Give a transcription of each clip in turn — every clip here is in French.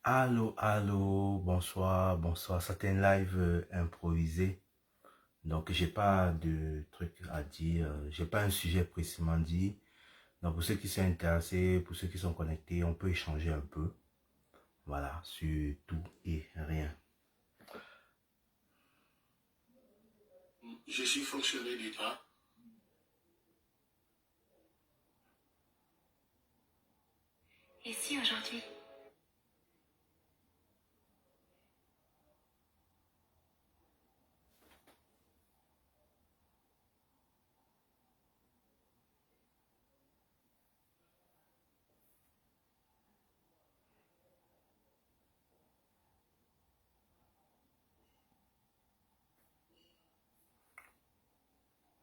Allô, bonsoir, bonsoir. C'est un live improvisé. Donc, j'ai pas de truc à dire. J'ai pas un sujet précisément dit. Donc, pour ceux qui sont intéressés, pour ceux qui sont connectés, on peut échanger un peu. Voilà, sur tout et rien. Je suis fonctionnaire d'État. Et si aujourd'hui,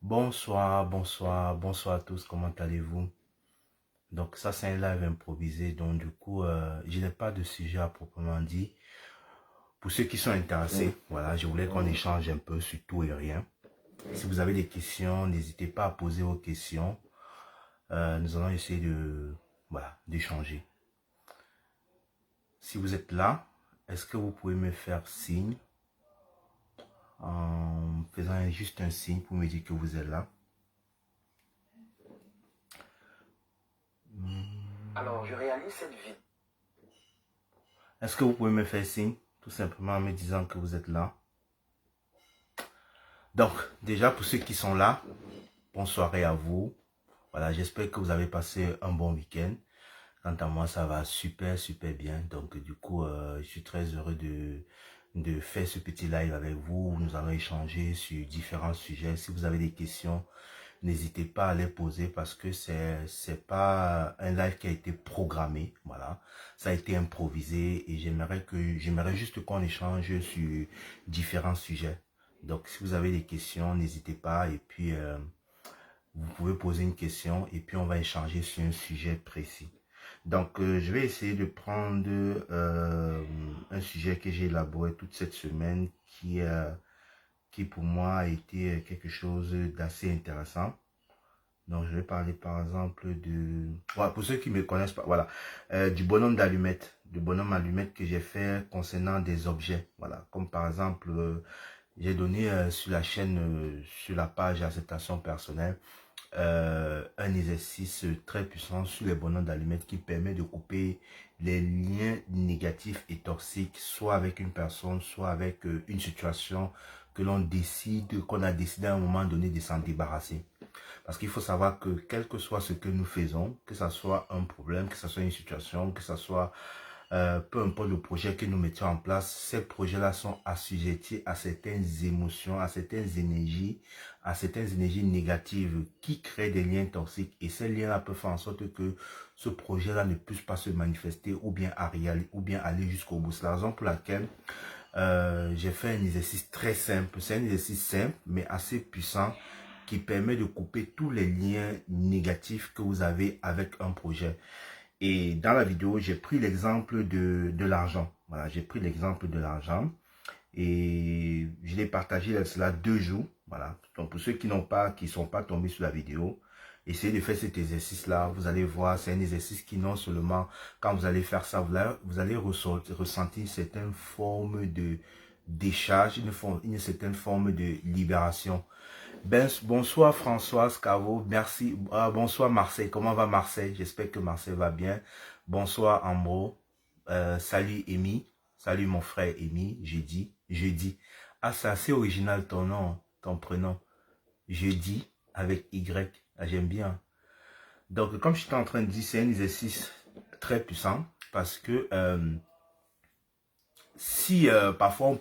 Bonsoir à tous. Comment allez-vous? Donc, ça, c'est un live improvisé. Donc, du coup, je n'ai pas de sujet à proprement dit. Pour ceux qui sont intéressés, voilà, je voulais qu'on échange un peu sur tout et rien. Si vous avez des questions, n'hésitez pas à poser vos questions. Nous allons essayer voilà, d'échanger. Si vous êtes là, est-ce que vous pouvez me faire signe en faisant juste un signe pour me dire que vous êtes là? Alors, je réalise cette vie. Est-ce que vous pouvez me faire signe, tout simplement en me disant que vous êtes là? Donc, déjà pour ceux qui sont là, bonne soirée à vous. Voilà, j'espère que vous avez passé un bon week-end. Quant à moi, ça va super bien. Donc, du coup, je suis très heureux de faire ce petit live avec vous. Nous allons échanger sur différents sujets. Si vous avez des questions, n'hésitez pas à les poser parce que c'est pas un live qui a été programmé. Voilà, ça a été improvisé et j'aimerais juste qu'on échange sur différents sujets. Donc, si vous avez des questions, n'hésitez pas et puis vous pouvez poser une question et puis on va échanger sur un sujet précis. Donc, je vais essayer de prendre un sujet que j'ai élaboré toute cette semaine qui pour moi a été quelque chose d'assez intéressant. Donc, je vais parler par exemple de... Voilà, pour ceux qui ne me connaissent pas, voilà, du bonhomme d'allumette. Du bonhomme allumette que j'ai fait concernant des objets. Voilà, comme par exemple, j'ai donné sur la chaîne, sur la page acceptation personnelle, un exercice très puissant sur les bonhommes d'allumettes qui permet de couper les liens négatifs et toxiques, soit avec une personne, soit avec une situation que l'on décide, qu'on a décidé à un moment donné de s'en débarrasser. Parce qu'il faut savoir que quel que soit ce que nous faisons, que ce soit un problème, que ce soit une situation, que ce soit peu importe le projet que nous mettions en place, ces projets-là sont assujettis à certaines émotions, à certaines énergies négatives qui créent des liens toxiques. Et ces liens-là peuvent faire en sorte que ce projet-là ne puisse pas se manifester ou bien aller jusqu'au bout. C'est la raison pour laquelle j'ai fait un exercice très simple. C'est un exercice simple, mais assez puissant qui permet de couper tous les liens négatifs que vous avez avec un projet. Et dans la vidéo, j'ai pris l'exemple de l'argent. Voilà, j'ai pris l'exemple de l'argent et je l'ai partagé là, cela 2 jours. Voilà. Donc pour ceux qui sont pas tombés sur la vidéo, essayez de faire cet exercice-là. Vous allez voir, c'est un exercice qui non seulement, quand vous allez faire ça, vous allez ressentir une certaine forme de décharge, une certaine forme de libération. Bonsoir Françoise Cavo, merci. Bonsoir Marseille, comment va Marseille? J'espère que Marseille va bien. Bonsoir Ambro, salut Amy, salut mon frère Amy, jeudi. Ah, c'est assez original ton nom, ton prénom. Jeudi avec Y, ah, j'aime bien. Donc comme je suis en train de dire, c'est un exercice très puissant parce que si parfois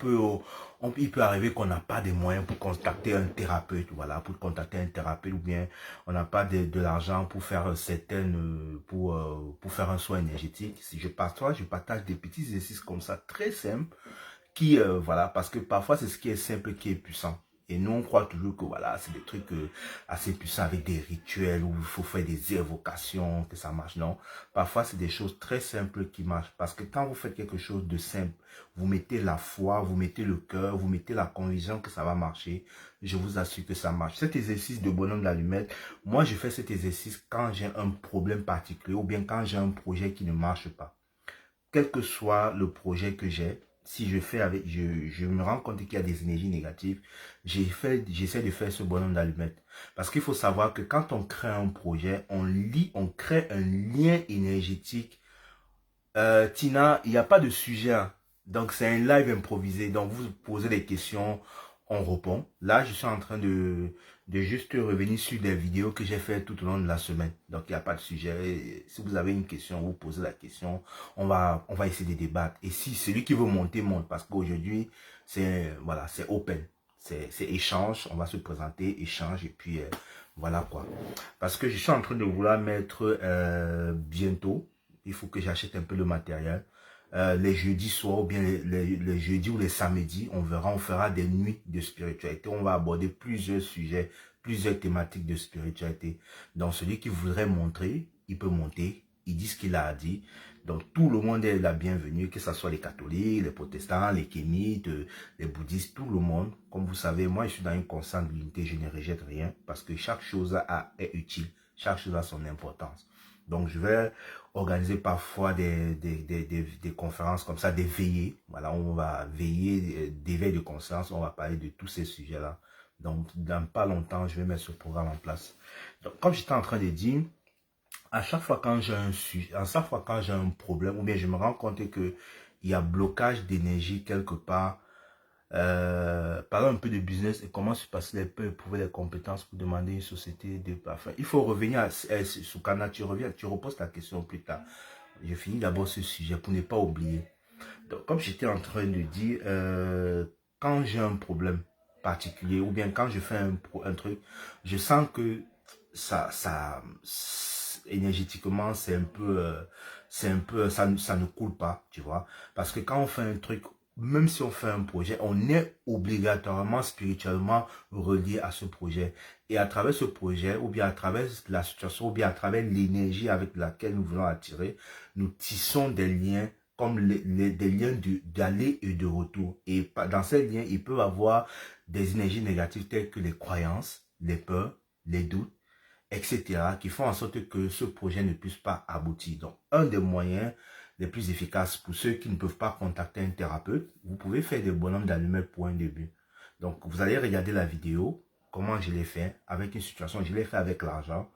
il peut arriver qu'on n'a pas de moyens pour contacter un thérapeute, voilà, pour contacter un thérapeute ou bien on n'a pas de l'argent pour faire pour faire un soin énergétique. Si je partage des petits exercices comme ça très simples qui voilà, parce que parfois c'est ce qui est simple qui est puissant. Et nous, on croit toujours que voilà, c'est des trucs assez puissants avec des rituels où il faut faire des évocations, que ça marche. Non, parfois c'est des choses très simples qui marchent. Parce que quand vous faites quelque chose de simple, vous mettez la foi, vous mettez le cœur, vous mettez la conviction que ça va marcher. Je vous assure que ça marche. Cet exercice de bonhomme d'allumette, moi je fais cet exercice quand j'ai un problème particulier ou bien quand j'ai un projet qui ne marche pas. quel que soit le projet que j'ai, si je fais avec, je me rends compte qu'il y a des énergies négatives, j'essaie de faire ce bonhomme d'allumette. Parce qu'il faut savoir que quand on crée un projet, on crée un lien énergétique. Tina, il n'y a pas de sujet, hein. Donc c'est un live improvisé. Donc vous posez des questions, on répond. Là, je suis en train de juste revenir sur des vidéos que j'ai fait tout au long de la semaine. Donc il n'y a pas de sujet. Et si vous avez une question, vous posez la question. On va essayer de débattre. Et si celui qui veut monter, monte. Parce qu'aujourd'hui, c'est voilà, c'est open. C'est échange. On va se présenter, échange. Et puis voilà quoi. Parce que je suis en train de vouloir mettre bientôt. Il faut que j'achète un peu le matériel. Les jeudis soirs ou bien les jeudis ou les samedis, on fera des nuits de spiritualité. On va aborder plusieurs sujets, plusieurs thématiques de spiritualité. Donc celui qui voudrait montrer, il peut monter, il dit ce qu'il a à dire. Donc tout le monde est la bienvenue, que ce soit les catholiques, les protestants, les kémites, les bouddhistes, tout le monde. Comme vous savez, moi je suis dans une constante d'unité, je ne rejette rien parce que chaque chose est utile, chaque chose a son importance. Donc, je vais organiser parfois des conférences comme ça, des veillées. Voilà, on va veiller, des veilles de conscience, on va parler de tous ces sujets-là. Donc, dans pas longtemps, je vais mettre ce programme en place. Donc, comme j'étais en train de dire, à chaque fois quand j'ai un sujet, à chaque fois quand j'ai un problème, ou bien je me rends compte que il y a blocage d'énergie quelque part, parlons un peu de business et comment se passer les peu éprouver les compétences pour demander une société de parfum. Il faut revenir à Soukana, tu reviens, tu reposes ta question plus tard. Je finis d'abord ce sujet pour ne pas oublier. Donc, comme j'étais en train de dire, quand j'ai un problème particulier ou bien quand je fais un truc, je sens que énergétiquement, c'est un peu, ça ne coule pas, tu vois. Parce que quand on fait un truc, même si on fait un projet, on est obligatoirement spirituellement relié à ce projet. Et à travers ce projet, ou bien à travers la situation, ou bien à travers l'énergie avec laquelle nous voulons attirer, nous tissons des liens comme des liens d'aller et de retour. Et dans ces liens, il peut y avoir des énergies négatives telles que les croyances, les peurs, les doutes, etc., qui font en sorte que ce projet ne puisse pas aboutir. Donc, un des moyens les plus efficaces pour ceux qui ne peuvent pas contacter un thérapeute, vous pouvez faire des bonhommes d'allumettes pour un début. Donc, vous allez regarder la vidéo, comment je l'ai fait, avec une situation, je l'ai fait avec l'argent.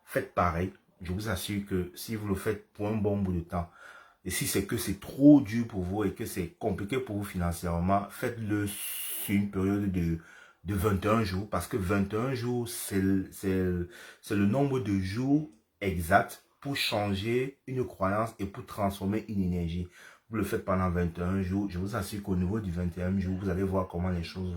Faites pareil. Je vous assure que si vous le faites pour un bon bout de temps, et si c'est que c'est trop dur pour vous et que c'est compliqué pour vous financièrement, faites-le sur une période de 21 jours, parce que 21 jours, c'est le nombre de jours exact pour changer une croyance et pour transformer une énergie. Vous le faites pendant 21 jours, je vous assure qu'au niveau du 21e jour, vous allez voir comment les choses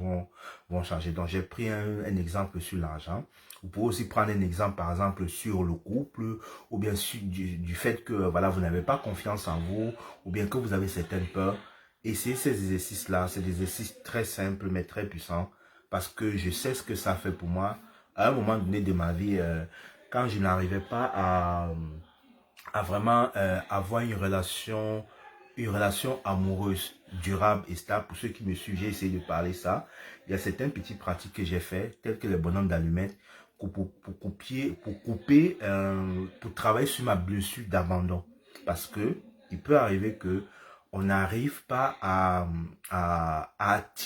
vont changer. Donc, j'ai pris un exemple sur l'argent. Vous pouvez aussi prendre un exemple, par exemple, sur le couple, ou bien sur du fait que voilà, vous n'avez pas confiance en vous, ou bien que vous avez certaines peurs. Essayez ces exercices-là, c'est des exercices très simples, mais très puissants, parce que je sais ce que ça fait pour moi. À un moment donné de ma vie, quand je n'arrivais pas à vraiment avoir une relation amoureuse, durable et stable. Pour ceux qui me suivent, j'ai essayé de parler ça. Il y a certaines petites pratiques que j'ai fait, telles que les bonhommes d'allumettes, pour travailler sur ma blessure d'abandon. Parce que il peut arriver que on n'arrive pas à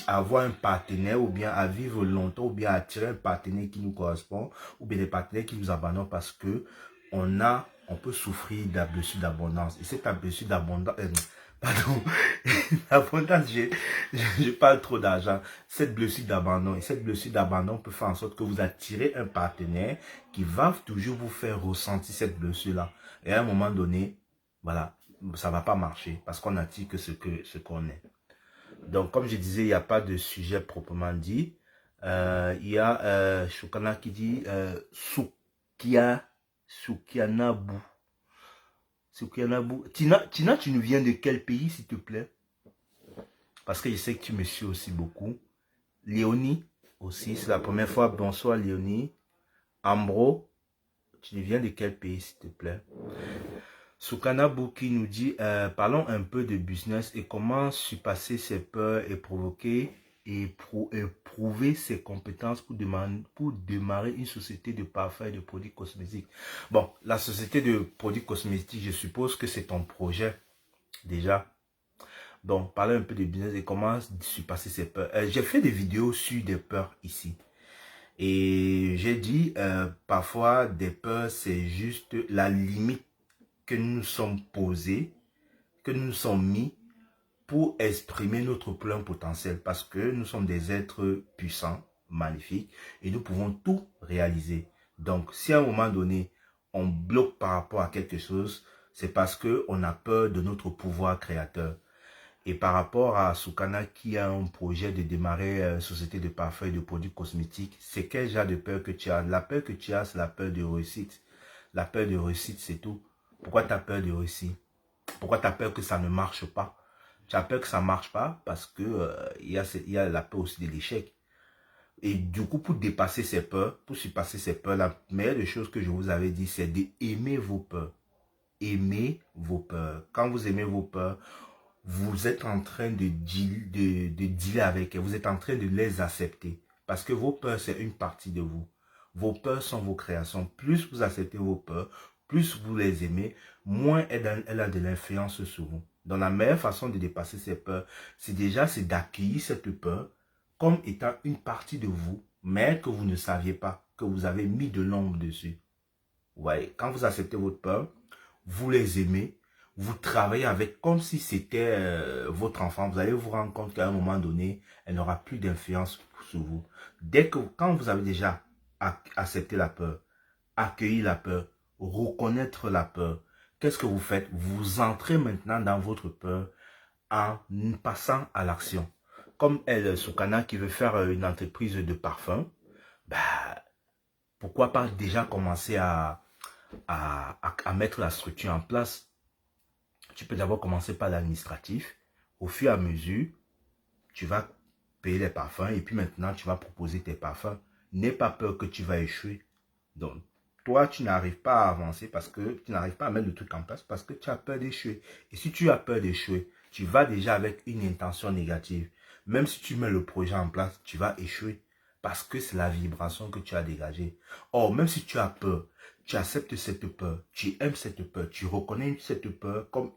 avoir un partenaire ou bien à vivre longtemps ou bien à attirer un partenaire qui nous correspond ou bien des partenaires qui nous abandonnent parce que on peut souffrir de la blessure d'abondance. Et cette blessure d'abondance, pardon, l'abondance, je parle trop d'argent. Cette blessure d'abandon, et cette blessure d'abandon peut faire en sorte que vous attirez un partenaire qui va toujours vous faire ressentir cette blessure-là. Et à un moment donné, voilà, ça va pas marcher parce qu'on attire que ce qu'on est. Donc, comme je disais, il n'y a pas de sujet proprement dit. Il y a Shukana qui dit Soukianabu. Soukianabu. Tina, tu nous viens de quel pays, s'il te plaît? Parce que je sais que tu me suis aussi beaucoup. Léonie aussi, c'est la première fois. Bonsoir Léonie. Ambro, tu nous viens de quel pays, s'il te plaît? Soukanabu qui nous dit, parlons un peu de business et comment surpasser ses peurs et provoquer et prouver ses compétences pour démarrer une société de parfums et de produits cosmétiques. Bon, la société de produits cosmétiques, je suppose que c'est ton projet. Déjà, donc, parler un peu de business et comment surpasser ces peurs. J'ai fait des vidéos sur des peurs ici. Et j'ai dit, parfois, des peurs, c'est juste la limite que nous nous sommes posés, que nous nous sommes mis pour exprimer notre plein potentiel. Parce que nous sommes des êtres puissants, magnifiques, et nous pouvons tout réaliser. Donc, si à un moment donné, on bloque par rapport à quelque chose, c'est parce qu'on a peur de notre pouvoir créateur. Et par rapport à Soukana qui a un projet de démarrer une société de parfums et de produits cosmétiques, c'est quel genre de peur que tu as? La peur que tu as, c'est la peur de réussite. La peur de réussite, c'est tout. Pourquoi tu as peur de réussir? Pourquoi tu as peur que ça ne marche pas? Tu as peur que ça ne marche pas parce que il y a la peur aussi de l'échec. Et du coup, pour dépasser ces peurs, pour surpasser ces peurs, la meilleure des choses que je vous avais dit, c'est d'aimer vos peurs. Aimez vos peurs. Quand vous aimez vos peurs, vous êtes en train de dealer avec elles. Vous êtes en train de les accepter. Parce que vos peurs, c'est une partie de vous. Vos peurs sont vos créations. Plus vous acceptez vos peurs, plus vous les aimez, moins elle a de l'influence sur vous. Donc la meilleure façon de dépasser ces peurs, c'est d'accueillir cette peur comme étant une partie de vous, mais que vous ne saviez pas, que vous avez mis de l'ombre dessus. Vous voyez, quand vous acceptez votre peur, vous les aimez, vous travaillez avec comme si c'était votre enfant. Vous allez vous rendre compte qu'à un moment donné, elle n'aura plus d'influence sur vous. Quand vous avez déjà accepté la peur, accueilli la peur, reconnaître la peur, qu'est-ce que vous faites? Vous entrez maintenant dans votre peur en passant à l'action. Comme elle, Soukana, qui veut faire une entreprise de parfum, bah, pourquoi pas déjà commencer à mettre la structure en place? Tu peux d'abord commencer par l'administratif. Au fur et à mesure, tu vas payer les parfums et puis maintenant, tu vas proposer tes parfums. N'aie pas peur que tu vas échouer. Donc, toi, tu n'arrives pas à avancer parce que tu n'arrives pas à mettre le truc en place parce que tu as peur d'échouer. Et si tu as peur d'échouer, tu vas déjà avec une intention négative. Même si tu mets le projet en place, tu vas échouer parce que c'est la vibration que tu as dégagée. Or, même si tu as peur, tu acceptes cette peur, tu aimes cette peur, tu reconnais cette peur comme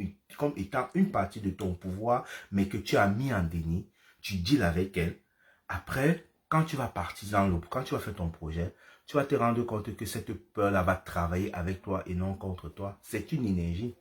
étant une partie de ton pouvoir, mais que tu as mis en déni, tu deals avec elle. Après, quand tu vas partir quand tu vas faire ton projet, tu vas te rendre compte que cette peur-là va travailler avec toi et non contre toi. C'est une énergie.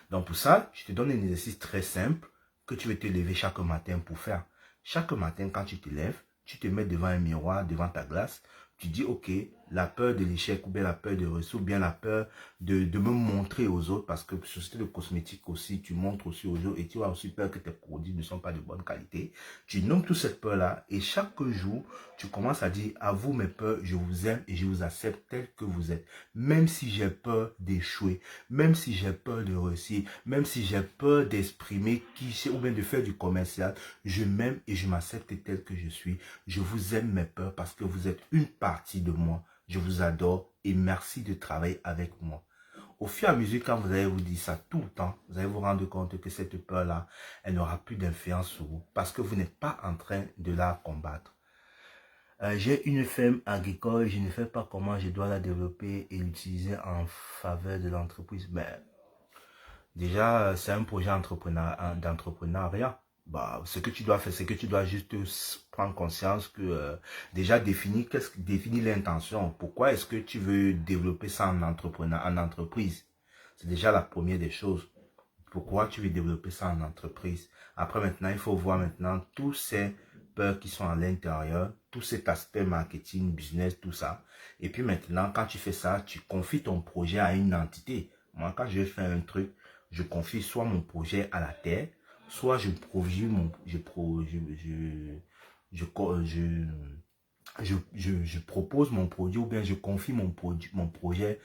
Donc pour ça, je te donne un exercice très simple que tu vas te lever chaque matin pour faire. Chaque matin, quand tu te lèves, tu te mets devant un miroir, devant ta glace, tu dis, ok, la peur de l'échec ou bien la peur de réussir ou bien la peur de me montrer aux autres parce que société de cosmétiques aussi, tu montres aussi aux autres et tu as aussi peur que tes produits ne sont pas de bonne qualité. Tu nommes toute cette peur-là et chaque jour, tu commences à dire, à vous mes peurs, je vous aime et je vous accepte tel que vous êtes. Même si j'ai peur d'échouer, même si j'ai peur de réussir, même si j'ai peur d'exprimer ou bien de faire du commercial, je m'aime et je m'accepte tel que je suis. Je vous aime mes peurs parce que vous êtes une partie de moi. Je vous adore et merci de travailler avec moi. Au fur et à mesure, quand vous allez vous dire ça tout le temps, vous allez vous rendre compte que cette peur-là, elle n'aura plus d'influence sur vous parce que vous n'êtes pas en train de la combattre. J'ai une ferme agricole, je ne sais pas comment je dois la développer et l'utiliser en faveur de l'entreprise. Mais déjà, c'est un projet d'entrepreneuriat. Bah, ce que tu dois faire, c'est que tu dois juste prendre conscience que déjà définir l'intention. Pourquoi est-ce que tu veux développer ça en entreprise? C'est déjà la première des choses. Pourquoi tu veux développer ça en entreprise? Après maintenant, il faut voir maintenant tous ces peurs qui sont à l'intérieur, tout cet aspect marketing, business, tout ça. Et puis maintenant, quand tu fais ça, tu confies ton projet à une entité. Moi, quand je fais un truc, je confie soit mon projet à la terre, soit je propose mon produit ou bien je confie mon projet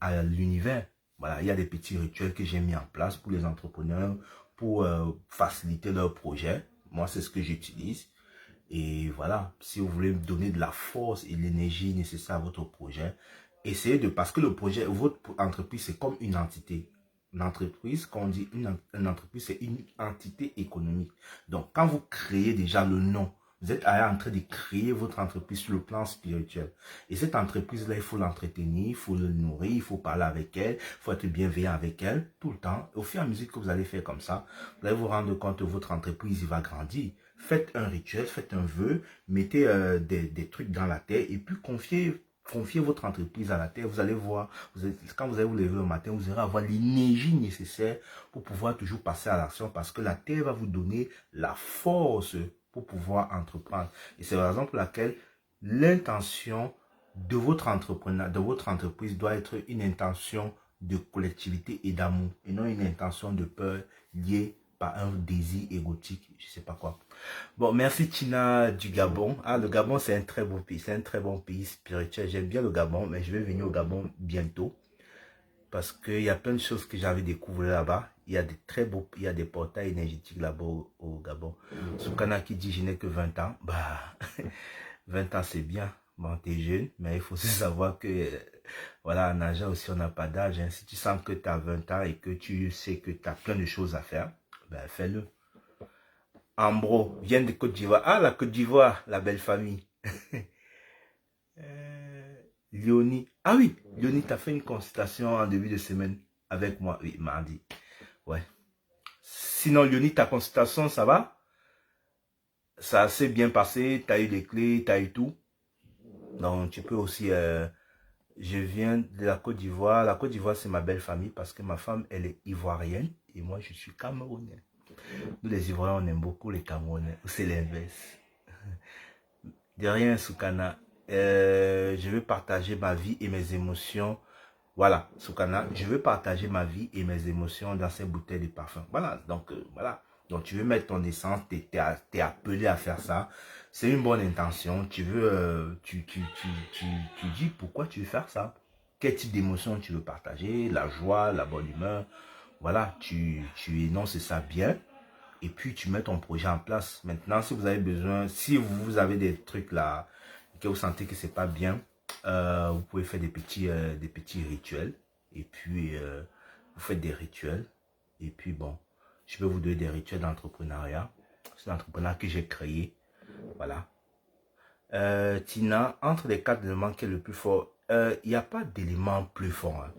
à l'univers. Voilà, il y a des petits rituels que j'ai mis en place pour les entrepreneurs pour faciliter leur projet. Moi, c'est ce que j'utilise. Et voilà, si vous voulez me donner de la force et de l'énergie nécessaire à votre projet, parce que le projet, votre entreprise, c'est comme une entité. Une entreprise, quand on dit une entreprise, c'est une entité économique. Donc, quand vous créez déjà le nom Vous êtes en train de créer votre entreprise sur le plan spirituel. Et cette entreprise-là, il faut l'entretenir, il faut le nourrir, il faut parler avec elle, il faut être bienveillant avec elle tout le temps. Et au fur et à mesure que vous allez faire comme ça, vous allez vous rendre compte que votre entreprise il va grandir. Faites un rituel, faites un vœu, mettez des trucs dans la terre et puis confiez votre entreprise à la terre. Vous allez voir, quand vous allez vous lever au matin, vous allez avoir l'énergie nécessaire pour pouvoir toujours passer à l'action parce que la terre va vous donner la force pour pouvoir entreprendre. Et c'est la raison pour laquelle l'intention de votre entrepreneur, de votre entreprise doit être une intention de collectivité et d'amour et non une intention de peur liée par un désir égotique, je sais pas quoi. Bon, merci Tina du Gabon. Ah, le Gabon, c'est un très beau pays, c'est un très bon pays spirituel. J'aime bien le Gabon, mais je vais venir au Gabon bientôt parce qu'il y a plein de choses que j'avais découvert là-bas. Il y a des très beaux, il y a des portails énergétiques là-bas au Gabon. Soukana qui dit je n'ai que 20 ans, bah 20 ans c'est bien. Bon, t'es jeune, mais il faut aussi savoir que voilà, en argent aussi on n'a pas d'âge. Hein. Si tu sens que tu as 20 ans et que tu sais que tu as plein de choses à faire, ben fais-le. Ambro vient de Côte d'Ivoire. Ah, la Côte d'Ivoire, la belle famille. Léonie. Ah oui, Léonie, tu as fait une consultation en début de semaine avec moi. Oui, mardi. Ouais. Sinon, Léonie, ta consultation, ça va? Ça s'est bien passé, tu as eu les clés, tu as eu tout. Donc, tu peux aussi... je viens de la Côte d'Ivoire. La Côte d'Ivoire, c'est ma belle famille parce que ma femme, elle est ivoirienne et moi, je suis camerounais. Nous, les Ivoiriens, on aime beaucoup les Camerounais. C'est l'inverse. De rien, Soukana. Je veux partager ma vie et mes émotions. Voilà, Soukana. Je veux partager ma vie et mes émotions dans ces bouteilles de parfum. Voilà, donc voilà. Donc, tu veux mettre ton essence, t'es appelé à faire ça. C'est une bonne intention. Tu veux, tu dis pourquoi tu veux faire ça. Quel type d'émotion tu veux partager. La joie, la bonne humeur. Voilà, tu énonces ça bien. Et puis, tu mets ton projet en place. Maintenant, si vous avez besoin, si vous avez des trucs là, que vous sentez que c'est pas bien, vous pouvez faire des petits rituels. Et puis, vous faites des rituels. Et puis, bon, je peux vous donner des rituels d'entrepreneuriat. C'est l'entrepreneuriat que j'ai créé. Voilà. Tina, entre les 4 éléments, quel est le plus fort? Il n'y a pas d'élément plus fort. Hein.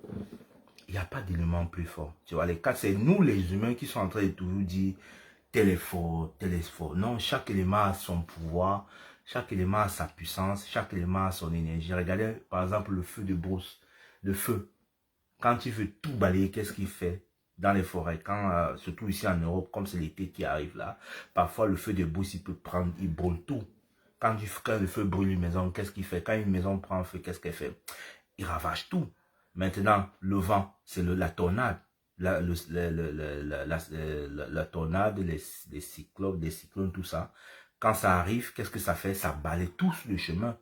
Il n'y a pas d'élément plus fort. Tu vois, les 4, c'est nous les humains qui sont en train de toujours dire tel est fort, tel est fort. Non, chaque élément a son pouvoir, chaque élément a sa puissance, chaque élément a son énergie. Regardez par exemple le feu de brousse. Le feu, quand tu veux tout balayer, qu'est-ce qu'il fait dans les forêts? Quand, surtout ici en Europe, comme c'est l'été qui arrive là, parfois le feu de brousse, il peut prendre, il brûle tout. Quand le feu brûle une maison, qu'est-ce qu'il fait? Quand une maison prend feu, qu'est-ce qu'elle fait? Il ravage tout. Maintenant, le vent, c'est la tornade. La tornade, les cyclones, tout ça. Quand ça arrive, qu'est-ce que ça fait? Ça balaye tout le chemin.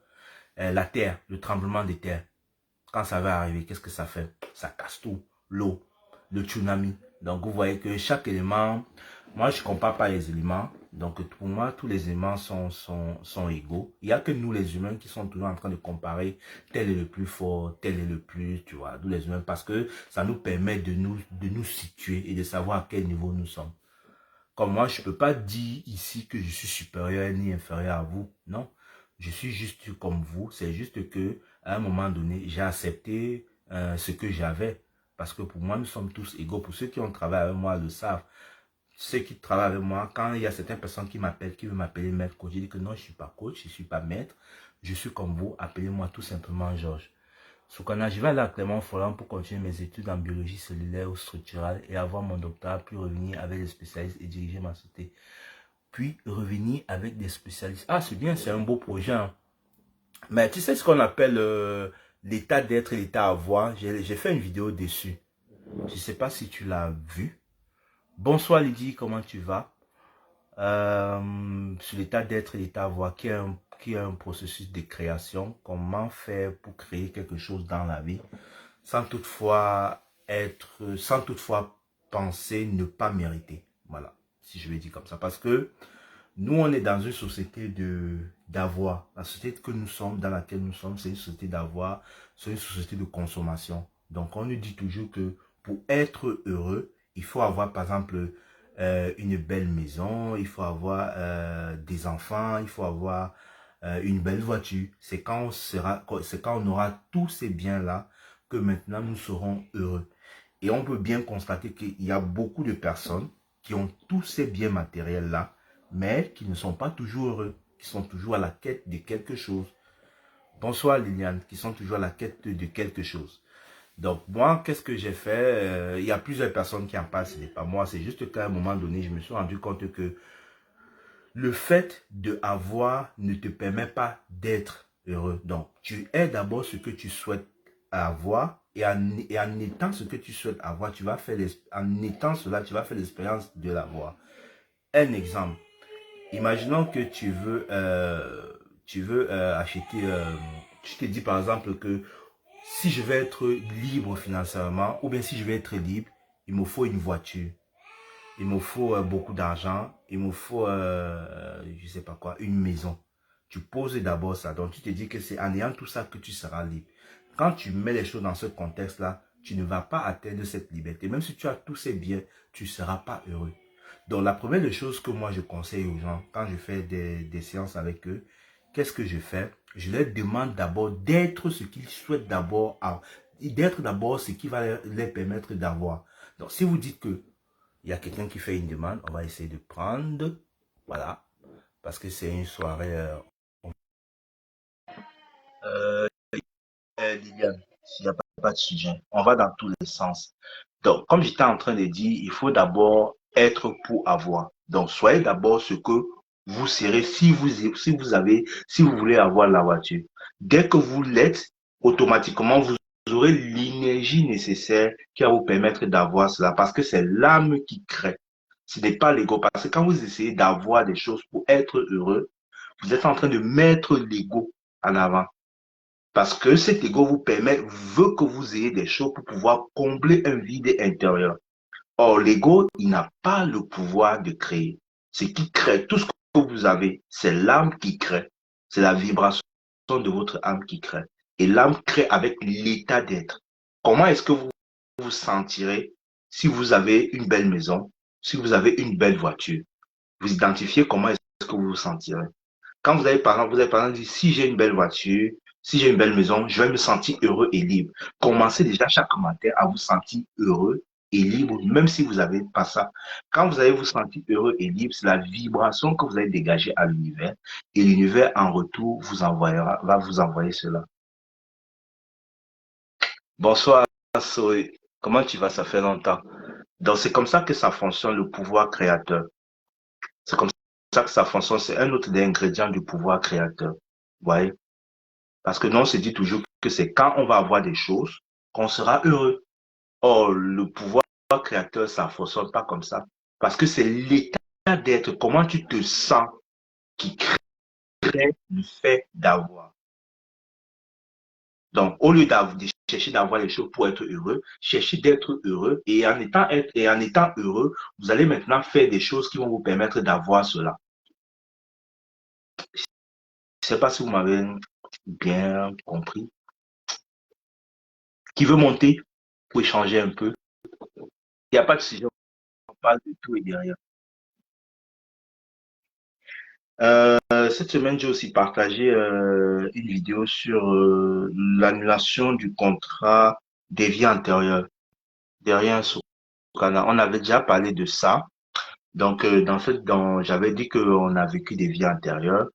La terre, le tremblement de terre. Quand ça va arriver, qu'est-ce que ça fait? Ça casse tout. L'eau, le tsunami. Donc, vous voyez que chaque élément, moi, je ne compare pas les éléments. Donc, pour moi, tous les éléments sont égaux. Il n'y a que nous, les humains, qui sont toujours en train de comparer tel est le plus fort, tel est le plus, tu vois, nous les humains, parce que ça nous permet de nous situer et de savoir à quel niveau nous sommes. Comme moi, je ne peux pas dire ici que je suis supérieur ni inférieur à vous. Non, je suis juste comme vous. C'est juste que à un moment donné, j'ai accepté ce que j'avais. Parce que pour moi, nous sommes tous égaux. Pour ceux qui ont travaillé avec moi le savent. Ceux qui travaillent avec moi, quand il y a certaines personnes qui m'appellent, qui veulent m'appeler maître coach, je dis que non, je ne suis pas coach, je ne suis pas maître. Je suis comme vous, appelez-moi tout simplement Georges. Soukana, je vais aller à Clermont-Ferrand pour continuer mes études en biologie cellulaire ou structurale et avoir mon doctorat, puis revenir avec des spécialistes et diriger ma société. Puis revenir avec des spécialistes. Ah, c'est bien, c'est un beau projet. Hein. Mais tu sais ce qu'on appelle l'état d'être et l'état à avoir. J'ai fait une vidéo dessus. Je ne sais pas si tu l'as vu. Bonsoir Lydie, comment tu vas? Sur l'état d'être et l'état à avoir, qui est un processus de création. Comment faire pour créer quelque chose dans la vie sans toutefois penser ne pas mériter. Voilà, si je vais dire comme ça. Parce que nous, on est dans une société d'avoir. La société que nous sommes, dans laquelle nous sommes, c'est une société d'avoir, c'est une société de consommation. Donc, on nous dit toujours que pour être heureux, il faut avoir, par exemple, une belle maison, il faut avoir des enfants, il faut avoir une belle voiture. C'est c'est quand on aura tous ces biens-là que maintenant nous serons heureux. Et on peut bien constater qu'il y a beaucoup de personnes qui ont tous ces biens matériels-là, mais qui ne sont pas toujours heureux, qui sont toujours à la quête de quelque chose. Bonsoir Liliane, qui sont toujours à la quête de quelque chose. Donc moi, qu'est-ce que j'ai fait? Il y a plusieurs personnes qui en parlent, ce n'est pas moi. C'est juste qu'à un moment donné, je me suis rendu compte que le fait de avoir ne te permet pas d'être heureux. Donc tu es d'abord ce que tu souhaites avoir et en étant ce que tu souhaites avoir, en étant cela, tu vas faire l'expérience de l'avoir. Un exemple. Imaginons que tu veux acheter, tu te dis par exemple que si je vais être libre financièrement, ou bien si je vais être libre, il me faut une voiture, il me faut beaucoup d'argent, il me faut, je sais pas quoi, une maison. Tu poses d'abord ça, donc tu te dis que c'est en ayant tout ça que tu seras libre. Quand tu mets les choses dans ce contexte-là, tu ne vas pas atteindre cette liberté. Même si tu as tous ces biens, tu ne seras pas heureux. Donc la première des choses que moi je conseille aux gens, quand je fais des séances avec eux, qu'est-ce que je fais? Je leur demande d'abord d'être ce qu'ils souhaitent d'abord, d'être d'abord ce qui va leur permettre d'avoir. Donc si vous dites que il y a quelqu'un qui fait une demande, on va essayer de prendre, voilà, parce que c'est une soirée. Liliane, il n'y a pas de sujet. On va dans tous les sens. Donc, comme j'étais en train de dire, il faut d'abord être pour avoir. Donc, soyez d'abord ce que vous serez si vous voulez avoir la voiture. Dès que vous l'êtes, automatiquement, vous aurez l'énergie nécessaire qui va vous permettre d'avoir cela parce que c'est l'âme qui crée. Ce n'est pas l'ego. Parce que quand vous essayez d'avoir des choses pour être heureux, vous êtes en train de mettre l'ego en avant. Parce que cet ego veut que vous ayez des choses pour pouvoir combler un vide intérieur. Or, l'ego, il n'a pas le pouvoir de créer. Ce qui crée, tout ce que vous avez, c'est l'âme qui crée. C'est la vibration de votre âme qui crée. Et l'âme crée avec l'état d'être. Comment est-ce que vous vous sentirez si vous avez une belle maison, si vous avez une belle voiture? Vous identifiez comment est-ce que vous vous sentirez. Quand vous avez par exemple dit, si j'ai une belle voiture, si j'ai une belle maison, je vais me sentir heureux et libre. Commencez déjà chaque matin à vous sentir heureux et libre, même si vous n'avez pas ça. Quand vous allez vous sentir heureux et libre, c'est la vibration que vous allez dégager à l'univers et l'univers en retour va vous envoyer cela. Bonsoir, Zoé. Comment tu vas? Ça fait longtemps. Donc c'est comme ça que ça fonctionne, le pouvoir créateur. C'est comme ça que ça fonctionne. C'est un autre des ingrédients du pouvoir créateur. Vous voyez? Parce que nous, on se dit toujours que c'est quand on va avoir des choses qu'on sera heureux. Or, le pouvoir créateur, ça ne fonctionne pas comme ça. Parce que c'est l'état d'être, comment tu te sens qui crée le fait d'avoir. Donc, au lieu de chercher d'avoir les choses pour être heureux, cherchez d'être heureux et en étant heureux, vous allez maintenant faire des choses qui vont vous permettre d'avoir cela. Je ne sais pas si vous m'avez bien compris. Qui veut monter pour échanger un peu? Il n'y a pas de sujet, on parle de tout et de rien. Cette semaine, j'ai aussi partagé une vidéo sur l'annulation du contrat des vies antérieures derrière Soukana. On avait déjà parlé de ça. Donc, j'avais dit qu'on a vécu des vies antérieures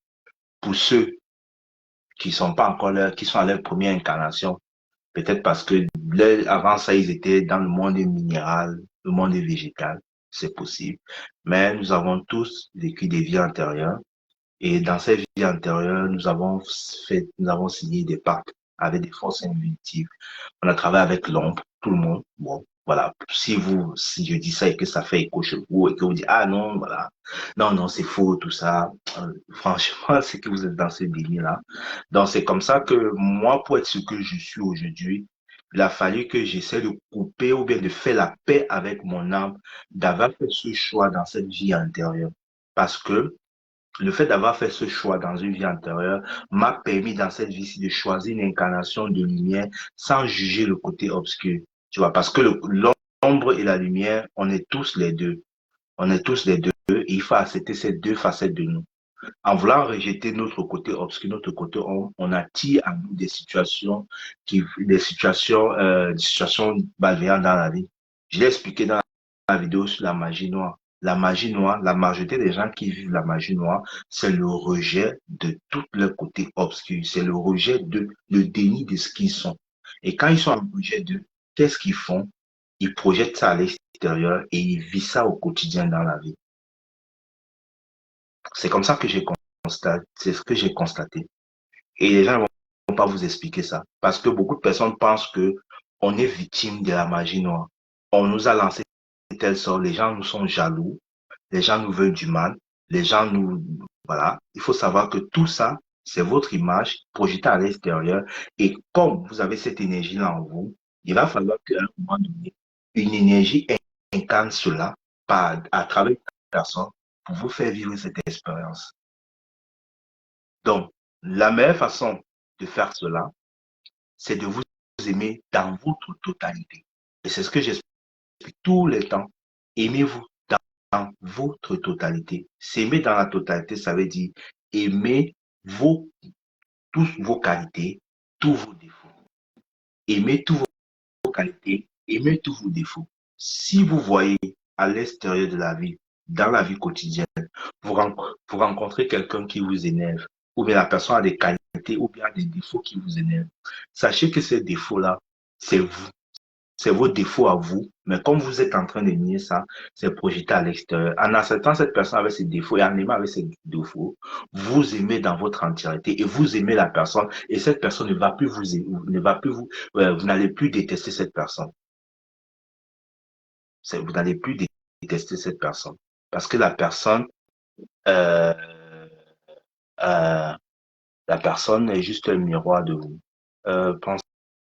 pour ceux qui sont pas encore là, qui sont à leur première incarnation. Peut-être parce que avant ça, ils étaient dans le monde minéral, le monde végétal. C'est possible. Mais nous avons tous vécu des vies antérieures. Et dans ces vies antérieures, nous avons signé des pactes avec des forces intuitives. On a travaillé avec l'ombre, tout le monde. Bon, voilà. Si je dis ça et que ça fait écho chez vous et que vous dites, ah non, voilà. Non, non, c'est faux, tout ça. Franchement, c'est que vous êtes dans ce délire-là. Donc, c'est comme ça que moi, pour être ce que je suis aujourd'hui, il a fallu que j'essaie de couper ou bien de faire la paix avec mon âme, d'avoir fait ce choix dans cette vie antérieure. Parce que le fait d'avoir fait ce choix dans une vie antérieure m'a permis dans cette vie-ci de choisir une incarnation de lumière sans juger le côté obscur. Tu vois, parce que l'ombre et la lumière, on est tous les deux. On est tous les deux et il faut accepter ces deux facettes de nous. En voulant rejeter notre côté obscur, notre côté ombre, on attire à nous des situations malveillantes dans la vie. Je l'ai expliqué dans la vidéo sur la magie noire. La magie noire, la majorité des gens qui vivent la magie noire, c'est le rejet de tout leur côté obscur. C'est le rejet le déni de ce qu'ils sont. Et quand ils sont en rejet de, qu'est-ce qu'ils font? Ils projettent ça à l'extérieur et ils vivent ça au quotidien dans la vie. C'est comme ça que j'ai constaté, c'est ce que j'ai constaté. Et les gens ne vont pas vous expliquer ça. Parce que beaucoup de personnes pensent que on est victime de la magie noire. On nous a lancé tel sort, les gens nous sont jaloux, les gens nous veulent du mal, les gens nous, voilà. Il faut savoir que tout ça, c'est votre image projetée à l'extérieur. Et comme vous avez cette énergie-là en vous, il va falloir qu'à un moment donné, une énergie incarne cela à travers une personne pour vous faire vivre cette expérience. Donc, la meilleure façon de faire cela, c'est de vous aimer dans votre totalité. Et c'est ce que j'explique tous les temps. Aimez-vous dans votre totalité. S'aimer dans la totalité, ça veut dire aimer toutes vos qualités, tous vos défauts. Aimer toutes vos qualités, aimer tous vos défauts. Si vous voyez à l'extérieur de la vie, dans la vie quotidienne, vous rencontrez quelqu'un qui vous énerve, ou bien la personne a des qualités, ou bien des défauts qui vous énervent. Sachez que ces défauts-là, c'est vous. C'est vos défauts à vous, mais comme vous êtes en train de nier ça, c'est projeté à l'extérieur. En acceptant cette personne avec ses défauts et en aimant avec ses défauts, vous aimez dans votre entièreté et vous aimez la personne et cette personne ne va plus vous aimer, vous n'allez plus détester cette personne. Vous n'allez plus détester cette personne parce que euh, la personne est juste un miroir de vous.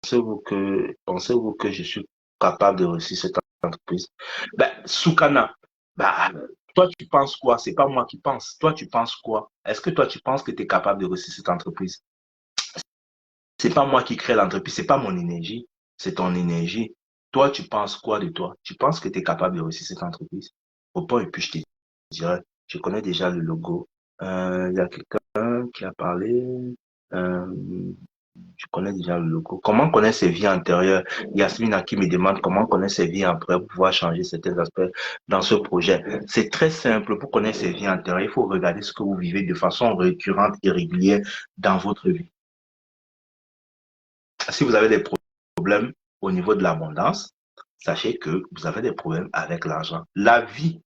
Pensez-vous que je suis capable de réussir cette entreprise? Ben, Soukana, ben, toi, tu penses quoi? C'est pas moi qui pense. Toi, tu penses quoi? Est-ce que toi, tu penses que tu es capable de réussir cette entreprise? C'est pas moi qui crée l'entreprise, c'est pas mon énergie, c'est ton énergie. Toi, tu penses quoi de toi? Tu penses que tu es capable de réussir cette entreprise? Au point, et puis je te dirais, je connais déjà le logo. Il y a quelqu'un qui a parlé. Euh, je connais déjà le logo. Comment connaître ses vies antérieures? Yasmina qui me demande comment connaître ses vies après pour pouvoir changer certains aspects dans ce projet. C'est très simple. Pour connaître ses vies antérieures, il faut regarder ce que vous vivez de façon récurrente et régulière dans votre vie. Si vous avez des problèmes au niveau de l'abondance, sachez que vous avez des problèmes avec l'argent. La vie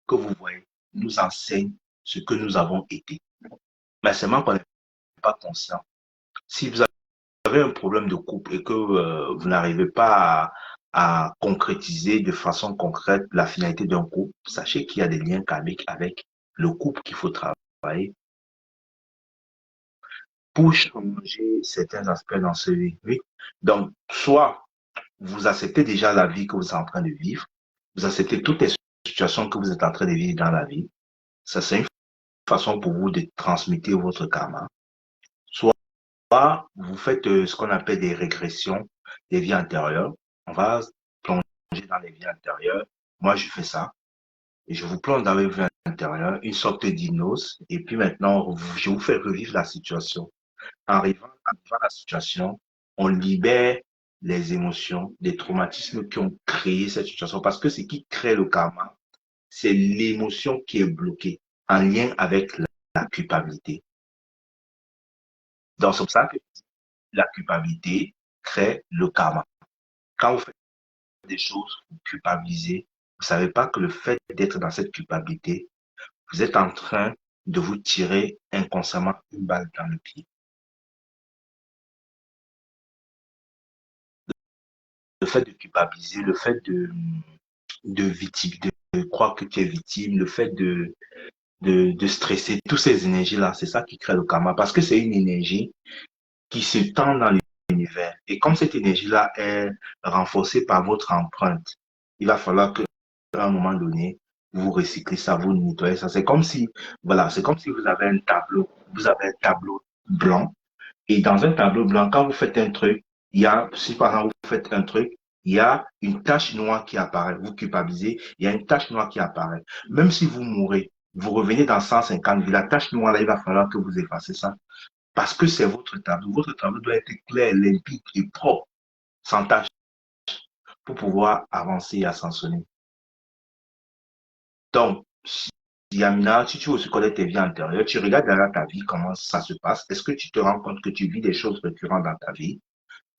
que vous voyez nous enseigne ce que nous avons été. Mais seulement qu'on n'est pas conscient. Si vous avez un problème de couple et que vous n'arrivez pas à concrétiser de façon concrète la finalité d'un couple, sachez qu'il y a des liens karmiques avec le couple qu'il faut travailler pour changer certains aspects dans ce vie. Oui. Donc, soit vous acceptez déjà la vie que vous êtes en train de vivre, vous acceptez toutes les situations que vous êtes en train de vivre dans la vie. Ça, c'est une façon pour vous de transmettre votre karma. Soit vous faites ce qu'on appelle des régressions des vies antérieures. On va plonger dans les vies antérieures. Moi, je fais ça. Et je vous plonge dans les vies antérieures, une sorte d'hypnose. Et puis maintenant, je vous fais revivre la situation. En arrivant à la situation, on libère les émotions, les traumatismes qui ont créé cette situation. Parce que ce qui crée le karma, c'est l'émotion qui est bloquée en lien avec la culpabilité. Donc, c'est pour ça que la culpabilité crée le karma. Quand vous faites des choses, vous culpabilisez, vous ne savez pas que le fait d'être dans cette culpabilité, vous êtes en train de vous tirer inconsciemment une balle dans le pied. Le fait de culpabiliser, le fait de croire que tu es victime, le fait de stresser, toutes ces énergies-là, c'est ça qui crée le karma. Parce que c'est une énergie qui se tend dans l'univers. Et comme cette énergie-là est renforcée par votre empreinte, il va falloir qu'à un moment donné, vous recyclez ça, vous nettoyez ça. C'est comme si, voilà, c'est comme si vous avez un tableau blanc. Et dans un tableau blanc, quand vous faites un truc, si par exemple vous faites un truc, il y a une tache noire qui apparaît. Vous culpabilisez, il y a une tache noire qui apparaît. Même si vous mourrez, vous revenez dans 150 vies, la tache noire, là, il va falloir que vous effacez ça. Parce que c'est votre tableau. Votre tableau doit être clair, limpide et propre, sans tache, pour pouvoir avancer et ascensionner. Donc, Yamina, si tu veux aussi connaître tes vies antérieures, tu regardes derrière ta vie, comment ça se passe. Est-ce que tu te rends compte que tu vis des choses récurrentes dans ta vie?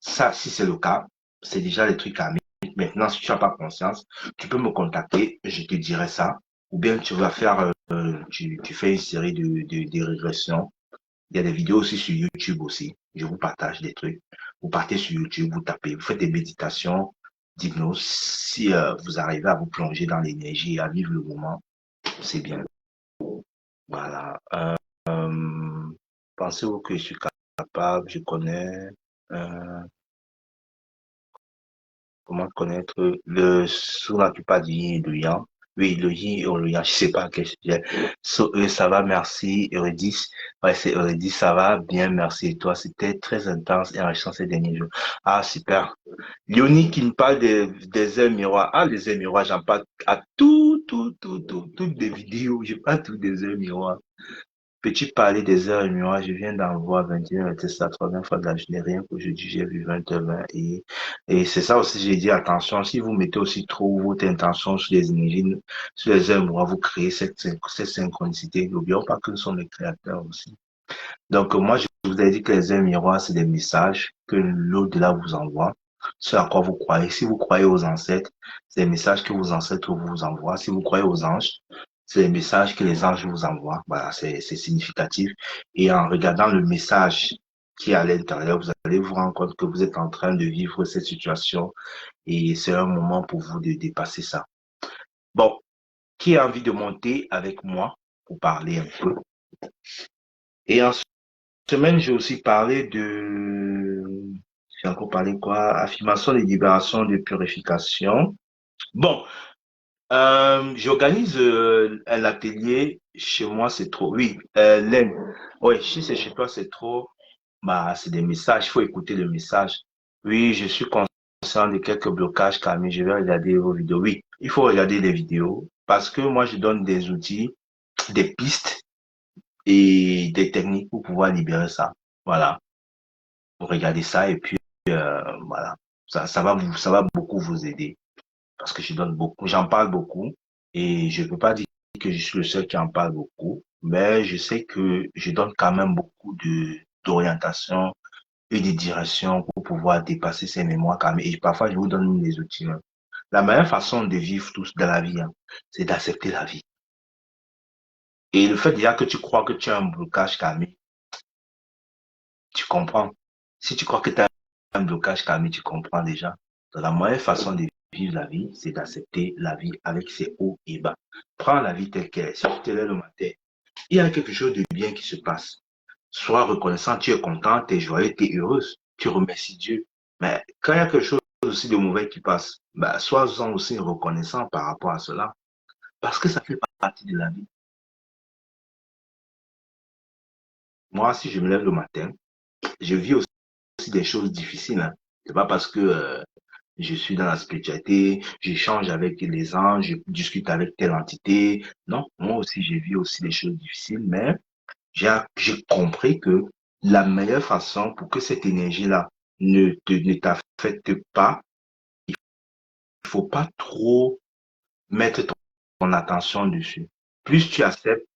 Ça, si c'est le cas, c'est déjà les trucs à mettre. Maintenant, si tu n'as pas conscience, tu peux me contacter, je te dirai ça. Ou bien tu vas faire, tu fais une série de régressions. Il y a des vidéos aussi sur YouTube aussi. Je vous partage des trucs. Vous partez sur YouTube, vous tapez, vous faites des méditations d'hypnose. Si vous arrivez à vous plonger dans l'énergie et à vivre le moment, c'est bien. Voilà. Pensez-vous que je suis capable, je connais, euh, comment connaître sous la plupart du yin et du yang. Oui, le yin et le yang, je sais pas quel sujet. Ça va, merci, Eurydice. Ouais, c'est Eurydice, ça va, bien, merci. Et toi, c'était très intense et enrichissant ces derniers jours. Ah, super. Léonie qui me parle des heures miroirs. Ah, les heures miroirs, j'en parle à toutes des vidéos. Je parle toutes des heures miroirs. Peux-tu parler des heures et miroirs? Je viens d'en voir 21, c'est la troisième fois de la journée. Rien qu'aujourd'hui, j'ai vu 20 et c'est ça aussi, j'ai dit, attention, si vous mettez aussi trop votre intention sur les énergies, sur les heures et miroirs, vous créez cette synchronicité. N'oublions pas que nous sommes les créateurs aussi. Donc, moi, je vous ai dit que les heures et miroirs, c'est des messages que l'au-delà vous envoie. Ce à quoi vous croyez. Si vous croyez aux ancêtres, c'est des messages que vos ancêtres vous envoient. Si vous croyez aux anges, c'est des messages que les anges vous envoient. Voilà, c'est significatif. Et en regardant le message qui est à l'intérieur, vous allez vous rendre compte que vous êtes en train de vivre cette situation et c'est un moment pour vous de dépasser ça. Bon, qui a envie de monter avec moi pour parler un peu? Et en semaine, j'ai aussi parlé j'ai encore parlé quoi? Affirmation de libération de purification. Bon, j'organise un atelier chez moi, c'est trop. Oui, Len. Oui, si c'est chez toi, c'est trop. Bah, c'est des messages, il faut écouter le message. Oui, je suis conscient de quelques blocages, Camille. Je vais regarder vos vidéos. Oui, il faut regarder les vidéos parce que moi, je donne des outils, des pistes et des techniques pour pouvoir libérer ça. Voilà. Vous regardez ça et puis voilà. Ça va beaucoup vous aider parce que je donne beaucoup, j'en parle beaucoup et je peux pas dire que je suis le seul qui en parle beaucoup, mais je sais que je donne quand même beaucoup d'orientation et de direction pour pouvoir dépasser ces mémoires quand même. Et parfois, je vous donne même des outils, hein. La meilleure façon de vivre tous dans la vie, hein, c'est d'accepter la vie. Et le fait déjà que tu crois que tu as un blocage karmique, tu comprends. Si tu crois que tu as un blocage karmique, tu comprends déjà. Donc, la meilleure façon de vivre la vie, c'est d'accepter la vie avec ses hauts et bas. Prends la vie telle qu'elle est. Si tu te lèves le matin, il y a quelque chose de bien qui se passe. Sois reconnaissant, tu es content, tu es joyeux, tu es heureuse. Tu remercies Dieu. Mais quand il y a quelque chose aussi de mauvais qui passe, bah, sois aussi reconnaissant par rapport à cela. Parce que ça fait partie de la vie. Moi, si je me lève le matin, je vis aussi des choses difficiles, hein. C'est pas parce que je suis dans la spiritualité, j'échange avec les anges, je discute avec telle entité. Non, moi aussi, j'ai vu aussi des choses difficiles, mais j'ai compris que la meilleure façon pour que cette énergie-là ne t'affecte pas, il faut pas trop mettre ton attention dessus. Plus tu acceptes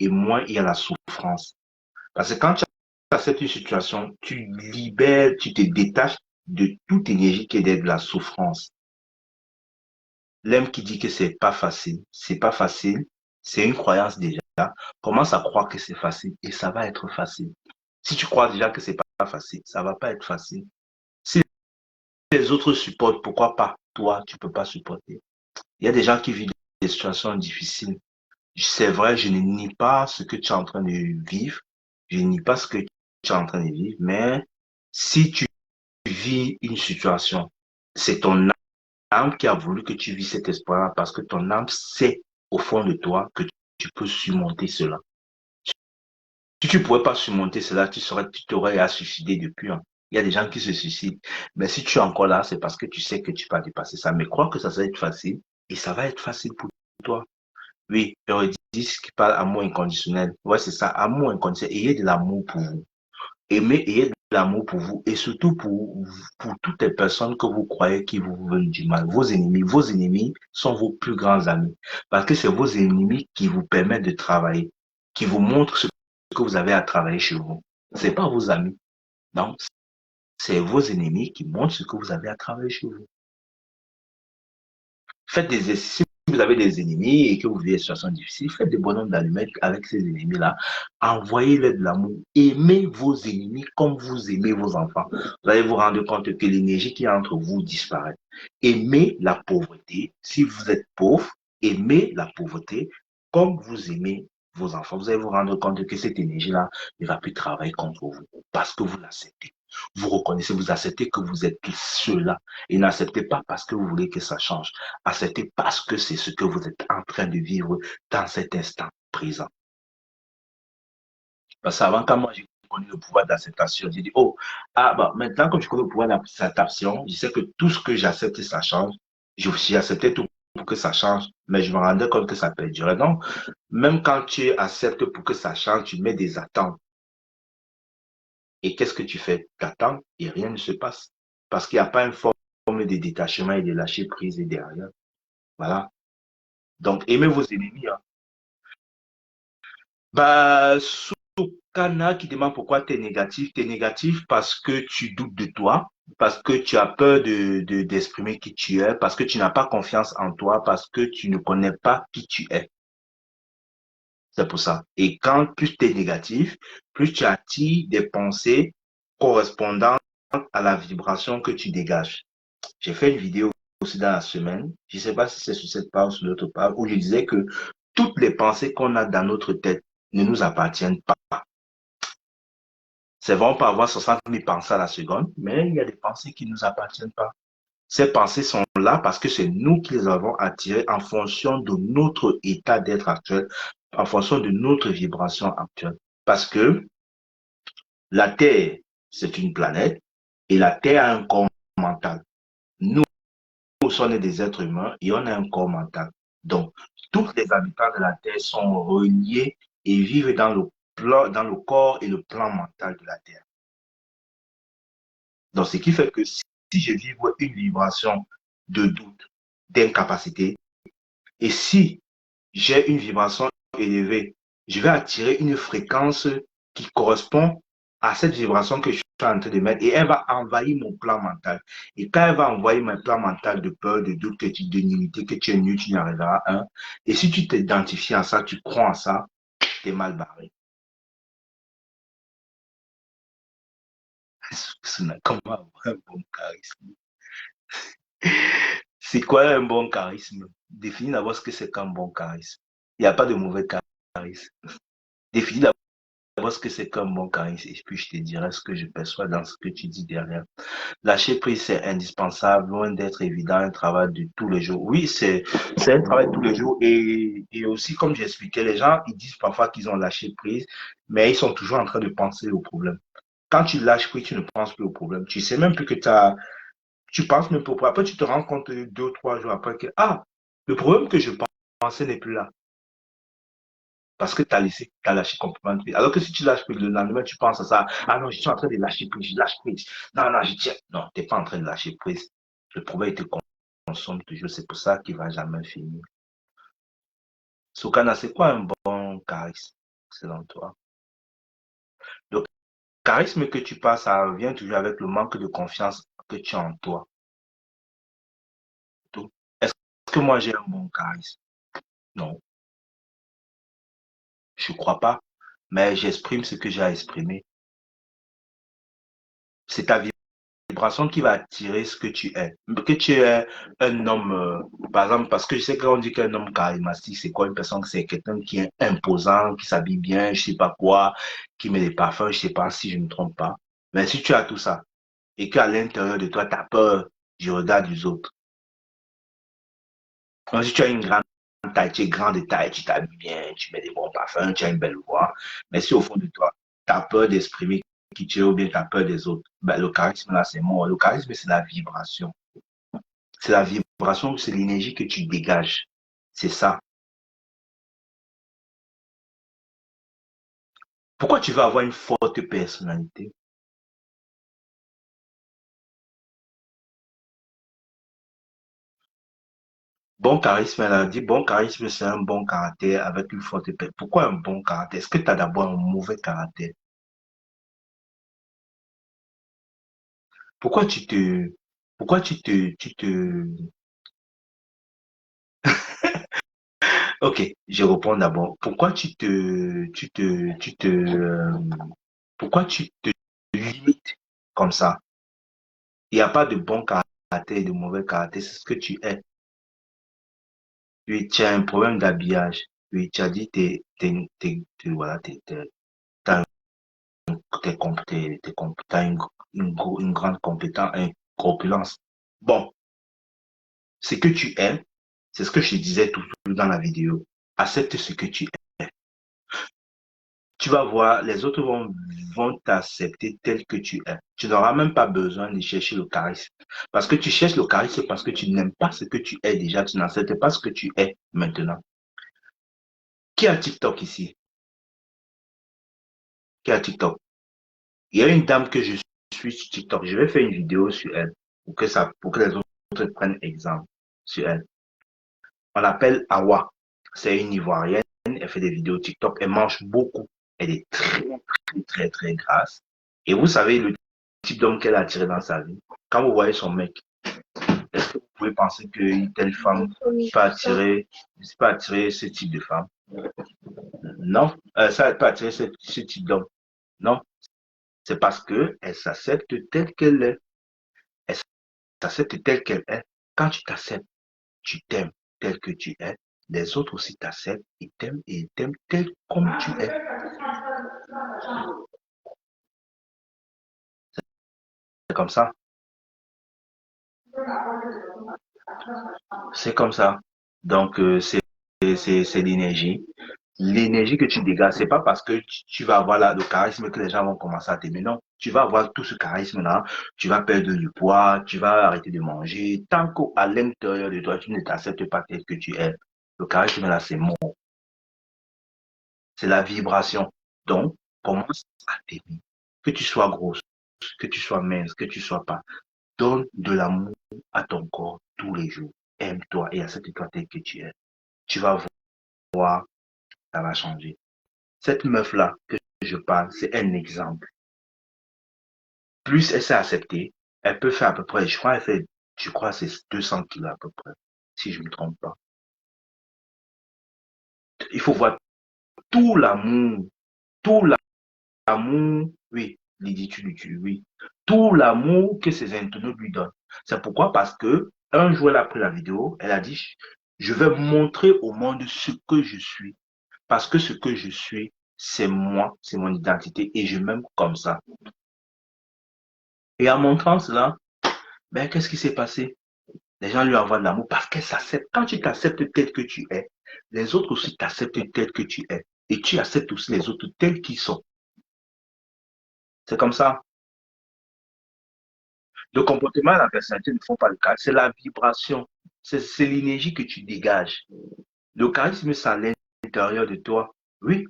et moins il y a la souffrance. Parce que quand tu acceptes une situation, tu libères, tu te détaches de toute énergie qui est de la souffrance. L'homme qui dit que c'est pas facile, c'est une croyance déjà. Commence à croire que c'est facile et ça va être facile. Si tu crois déjà que c'est pas facile, ça va pas être facile. Si les autres supportent, pourquoi pas toi, tu peux pas supporter. Il y a des gens qui vivent des situations difficiles. C'est vrai, je ne nie pas ce que tu es en train de vivre. Je ne nie pas ce que tu es en train de vivre, mais si tu vis une situation, c'est ton âme qui a voulu que tu vis cet espoir parce que ton âme sait au fond de toi que tu peux surmonter cela. Si tu ne pouvais pas surmonter cela, tu t'aurais à suicider depuis, hein. Il y a des gens qui se suicident. Mais si tu es encore là, c'est parce que tu sais que tu vas dépasser ça. Mais crois que ça va être facile et ça va être facile pour toi. Oui, Eurydice qui parle amour inconditionnel. Ouais, c'est ça, amour inconditionnel. Ayez de l'amour pour vous. Aimez, ayez de l'amour pour vous et surtout pour toutes les personnes que vous croyez qui vous veulent du mal. Vos ennemis sont vos plus grands amis. Parce que c'est vos ennemis qui vous permettent de travailler, qui vous montrent ce que vous avez à travailler chez vous. C'est pas vos amis. Non, c'est vos ennemis qui montrent ce que vous avez à travailler chez vous. Faites des exercices. Si vous avez des ennemis et que vous vivez des situations difficiles, faites des bonhommes d'allumettes avec ces ennemis-là. Envoyez-leur de l'amour. Aimez vos ennemis comme vous aimez vos enfants. Vous allez vous rendre compte que l'énergie qui est entre vous disparaît. Aimez la pauvreté. Si vous êtes pauvre, aimez la pauvreté comme vous aimez vos enfants. Vous allez vous rendre compte que cette énergie-là ne va plus travailler contre vous parce que vous l'acceptez. Vous reconnaissez, vous acceptez que vous êtes cela et n'acceptez pas parce que vous voulez que ça change. Acceptez parce que c'est ce que vous êtes en train de vivre dans cet instant présent. Parce qu'avant, quand moi j'ai connu le pouvoir d'acceptation, j'ai dit, oh, ah, bah, maintenant que je connais le pouvoir d'acceptation, je sais que tout ce que j'accepte, ça change. J'ai accepté tout pour que ça change, mais je me rendais compte que ça perdurait. Non, même quand tu acceptes pour que ça change, tu mets des attentes. Et qu'est-ce que tu fais? Tu attends et rien ne se passe. Parce qu'il n'y a pas une forme de détachement et de lâcher prise derrière. Voilà. Donc, aimez vos ennemis. Hein. Bah, Soukana qui demande pourquoi tu es négatif. Tu es négatif parce que tu doutes de toi, parce que tu as peur d'exprimer qui tu es, parce que tu n'as pas confiance en toi, parce que tu ne connais pas qui tu es. C'est pour ça. Et quand plus tu es négatif, plus tu attires des pensées correspondant à la vibration que tu dégages. J'ai fait une vidéo aussi dans la semaine, je ne sais pas si c'est sur cette page ou sur l'autre page, où je disais que toutes les pensées qu'on a dans notre tête ne nous appartiennent pas. C'est vrai, on peut avoir 60 000 pensées à la seconde, mais il y a des pensées qui ne nous appartiennent pas. Ces pensées sont là parce que c'est nous qui les avons attirées en fonction de notre état d'être actuel, en fonction de notre vibration actuelle. Parce que la Terre, c'est une planète et la Terre a un corps mental. Nous sommes des êtres humains et on a un corps mental. Donc, tous les habitants de la Terre sont reliés et vivent dans dans le corps et le plan mental de la Terre. Donc, ce qui fait que si je vibre une vibration de doute, d'incapacité, et si j'ai une vibration élevée, je vais attirer une fréquence qui correspond à cette vibration que je suis en train de mettre et elle va envahir mon plan mental. Et quand elle va envahir mon plan mental de peur, de doute, de nullité, que tu es nul, tu n'y arriveras un. Et si tu t'identifies à ça, tu crois à ça, tu es mal barré. Comment avoir un bon charisme? C'est quoi un bon charisme? Définis d'abord ce que c'est qu'un bon charisme. Il n'y a pas de mauvais charisme. Définis d'abord ce que c'est qu'un bon charisme et puis je te dirai ce que je perçois dans ce que tu dis derrière. Lâcher prise, c'est indispensable, loin d'être évident, un travail de tous les jours. Oui, c'est un travail de tous les jours et aussi, comme j'expliquais, les gens, ils disent parfois qu'ils ont lâché prise, mais ils sont toujours en train de penser au problème. Quand tu lâches prise, tu ne penses plus au problème. Tu sais même plus que tu penses même pas au problème. Après, tu te rends compte 2 ou 3 jours après que, ah, le problème que je pensais n'est plus là. Parce que tu as lâché complètement prise. Alors que si tu lâches prise le lendemain, tu penses à ça. Ah non, je suis en train de lâcher prise, je lâche prise. Non, non, je tiens. Non, tu n'es pas en train de lâcher prise. Le problème, il te consomme toujours. C'est pour ça qu'il ne va jamais finir. Soukana, c'est quoi un bon charisme, selon toi? Le charisme que tu passes, ça vient toujours avec le manque de confiance que tu as en toi. Est-ce que moi j'ai un bon charisme? Non, je ne crois pas. Mais j'exprime ce que j'ai à exprimer. C'est ta vibration qui va attirer ce que tu es. Que tu es un homme, par exemple, parce que je sais qu'on dit qu'un homme charismatique, c'est quoi une personne? C'est quelqu'un qui est imposant, qui s'habille bien, je sais pas quoi, qui met des parfums, je sais pas si je ne me trompe pas. Mais si tu as tout ça et qu'à l'intérieur de toi, tu as peur du regard des autres. Donc, si tu as une grande taille, tu es grand de taille, tu t'habilles bien, tu mets des bons parfums, tu as une belle voix, mais si au fond de toi, tu as peur d'exprimer qui tu es ou bien tu as peur des autres. Ben, le charisme, là, c'est mort. Le charisme, c'est la vibration. C'est la vibration, c'est l'énergie que tu dégages. C'est ça. Pourquoi tu veux avoir une forte personnalité? Bon charisme, elle a dit, bon charisme, c'est un bon caractère avec une forte personnalité. Pourquoi un bon caractère? Est-ce que tu as d'abord un mauvais caractère? Pourquoi tu te, pourquoi tu te, ok, je reprends d'abord. Pourquoi pourquoi tu te limites comme ça? Il n'y a pas de bon caractère et de mauvais caractère, c'est ce que tu es. Oui, tu as un problème d'habillage. Oui, tu as dit, voilà, t'as t'as une grande compétence, une corpulence. Bon, ce que tu es, c'est ce que je te disais tout dans la vidéo. Accepte ce que tu es. Tu vas voir, les autres vont t'accepter tel que tu es. Tu n'auras même pas besoin de chercher le charisme. Parce que tu cherches le charisme parce que tu n'aimes pas ce que tu es déjà. Tu n'acceptes pas ce que tu es maintenant. Qui a TikTok ici? Qui a TikTok? Il y a une dame que je suis sur TikTok. Je vais faire une vidéo sur elle pour que les autres prennent exemple sur elle. On l'appelle Awa. C'est une Ivoirienne. Elle fait des vidéos TikTok. Elle mange beaucoup. Elle est très, très, très, très grasse. Et vous savez le type d'homme qu'elle a attiré dans sa vie. Quand vous voyez son mec, est-ce que vous pouvez penser qu'une telle femme peut attirer ce type de femme? Non. Ça peut attirer ce type d'homme. Non. C'est parce qu'elle s'accepte telle qu'elle est. Elle s'accepte telle qu'elle est. Quand tu t'acceptes, tu t'aimes tel que tu es. Les autres aussi t'acceptent et ils t'aiment tel comme tu es. C'est comme ça. C'est comme ça. Donc, c'est l'énergie. L'énergie que tu dégages, c'est pas parce que tu vas avoir le charisme que les gens vont commencer à t'aimer. Non, tu vas avoir tout ce charisme-là, tu vas perdre du poids, tu vas arrêter de manger. Tant qu'à l'intérieur de toi, tu ne t'acceptes pas tel que tu es. Le charisme, là, c'est mort. C'est la vibration. Donc, commence à t'aimer. Que tu sois grosse, que tu sois mince, que tu sois pas. Donne de l'amour à ton corps tous les jours. Aime-toi et accepte-toi tel que tu es. Tu vas voir, ça va changer. Cette meuf-là que je parle, c'est un exemple. Plus elle s'est acceptée, elle peut faire à peu près, je crois c'est 200 kilos à peu près, si je ne me trompe pas. Il faut voir tout l'amour, tout l'amour, oui, Lydie, oui, tout l'amour que ses internautes lui donnent. C'est pourquoi, parce que un jour, elle a pris la vidéo, elle a dit, je vais montrer au monde ce que je suis. Parce que ce que je suis, c'est moi, c'est mon identité et je m'aime comme ça. Et en montrant cela, ben, qu'est-ce qui s'est passé? Les gens lui envoient de l'amour parce qu'elle s'accepte. Quand tu t'acceptes tel que tu es, les autres aussi t'acceptent tel que tu es. Et tu acceptes aussi les autres tels qu'ils sont. C'est comme ça. Le comportement et la personnalité ne font pas le cas. C'est la vibration. C'est l'énergie que tu dégages. Le charisme, c'est à l'intérieur de toi. Oui,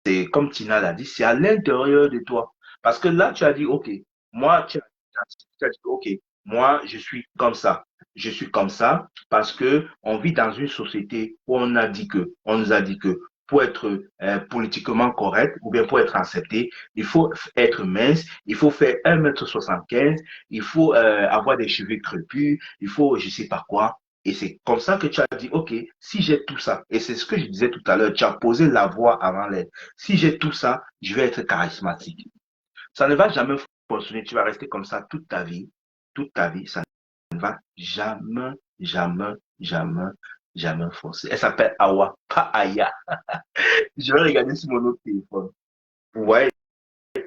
c'est comme Tina l'a dit, c'est à l'intérieur de toi. Parce que là, tu as dit, OK, moi, tu as dit, OK, moi, je suis comme ça. Je suis comme ça parce que on vit dans une société où on nous a dit que pour être politiquement correct ou bien pour être accepté, il faut être mince, il faut faire 1,75 m, il faut avoir des cheveux crépus, il faut je sais pas quoi. Et c'est comme ça que tu as dit, OK, si j'ai tout ça, et c'est ce que je disais tout à l'heure, tu as posé la voix avant l'aide. Si j'ai tout ça, je vais être charismatique. Ça ne va jamais fonctionner. Tu vas rester comme ça toute ta vie. Toute ta vie, ça ne va jamais, jamais, jamais, jamais fonctionner. Elle s'appelle Awa, pas Aya. Je vais regarder sur mon autre téléphone. Ouais.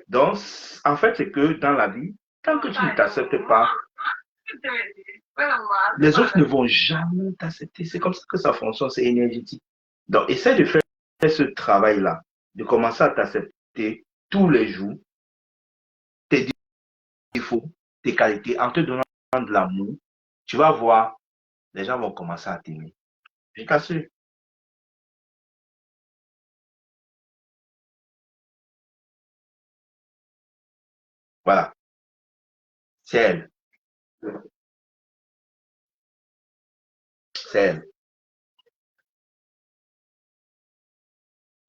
Donc, en fait, c'est que dans la vie, tant que tu ne t'acceptes pas, les autres ne vont jamais t'accepter. C'est comme ça que ça fonctionne, c'est énergétique. Donc, essaie de faire ce travail-là, de commencer à t'accepter tous les jours défauts, tes qualités, en te donnant de l'amour, tu vas voir, les gens vont commencer à t'aimer. Je t'assure. Voilà, c'est elle. C'est elle.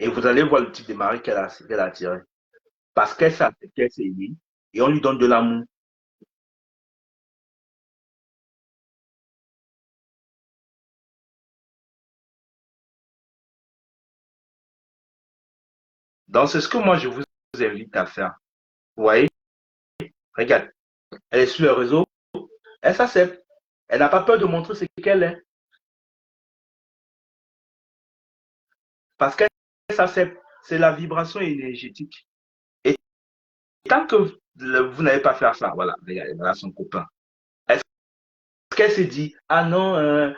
Et vous allez voir le type de mari qu'elle a attiré. Parce qu'elle sait qu'elle s'est aimée et on lui donne de l'amour. Donc, c'est ce que moi, je vous invite à faire. Vous voyez, regarde, elle est sur le réseau, elle s'accepte. Elle n'a pas peur de montrer ce qu'elle est. Parce qu'elle s'accepte. C'est la vibration énergétique. Et tant que vous n'avez pas fait ça, voilà, regardez, voilà son copain. Est-ce qu'elle se dit, ah non,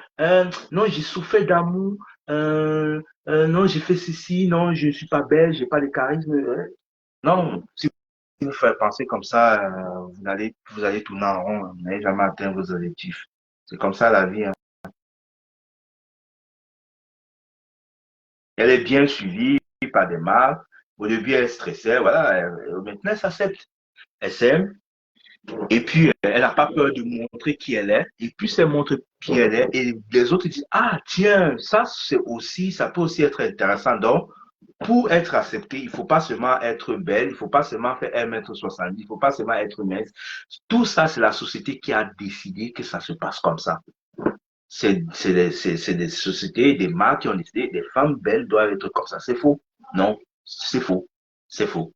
non, j'ai souffert d'amour, non, j'ai fait ceci, non, je ne suis pas belle, j'ai pas de charisme. Non, si vous faites penser comme ça, vous allez tourner en rond, vous n'allez jamais atteindre vos objectifs. C'est comme ça la vie, hein. Elle est bien suivie par des marques. Au début, elle stressait, voilà. Maintenant, elle s'accepte. Elle s'aime. Et puis, elle n'a pas peur de montrer qui elle est. Et puis, elle montre qui elle est. Et les autres disent, ah, tiens, ça peut aussi être intéressant. Donc, pour être accepté, il ne faut pas seulement être belle, il ne faut pas seulement faire 1,70 m, il ne faut pas seulement être mince. Tout ça, c'est la société qui a décidé que ça se passe comme ça. C'est des sociétés, des marques qui ont décidé que des femmes belles doivent être comme ça. C'est faux. Non, c'est faux. C'est faux.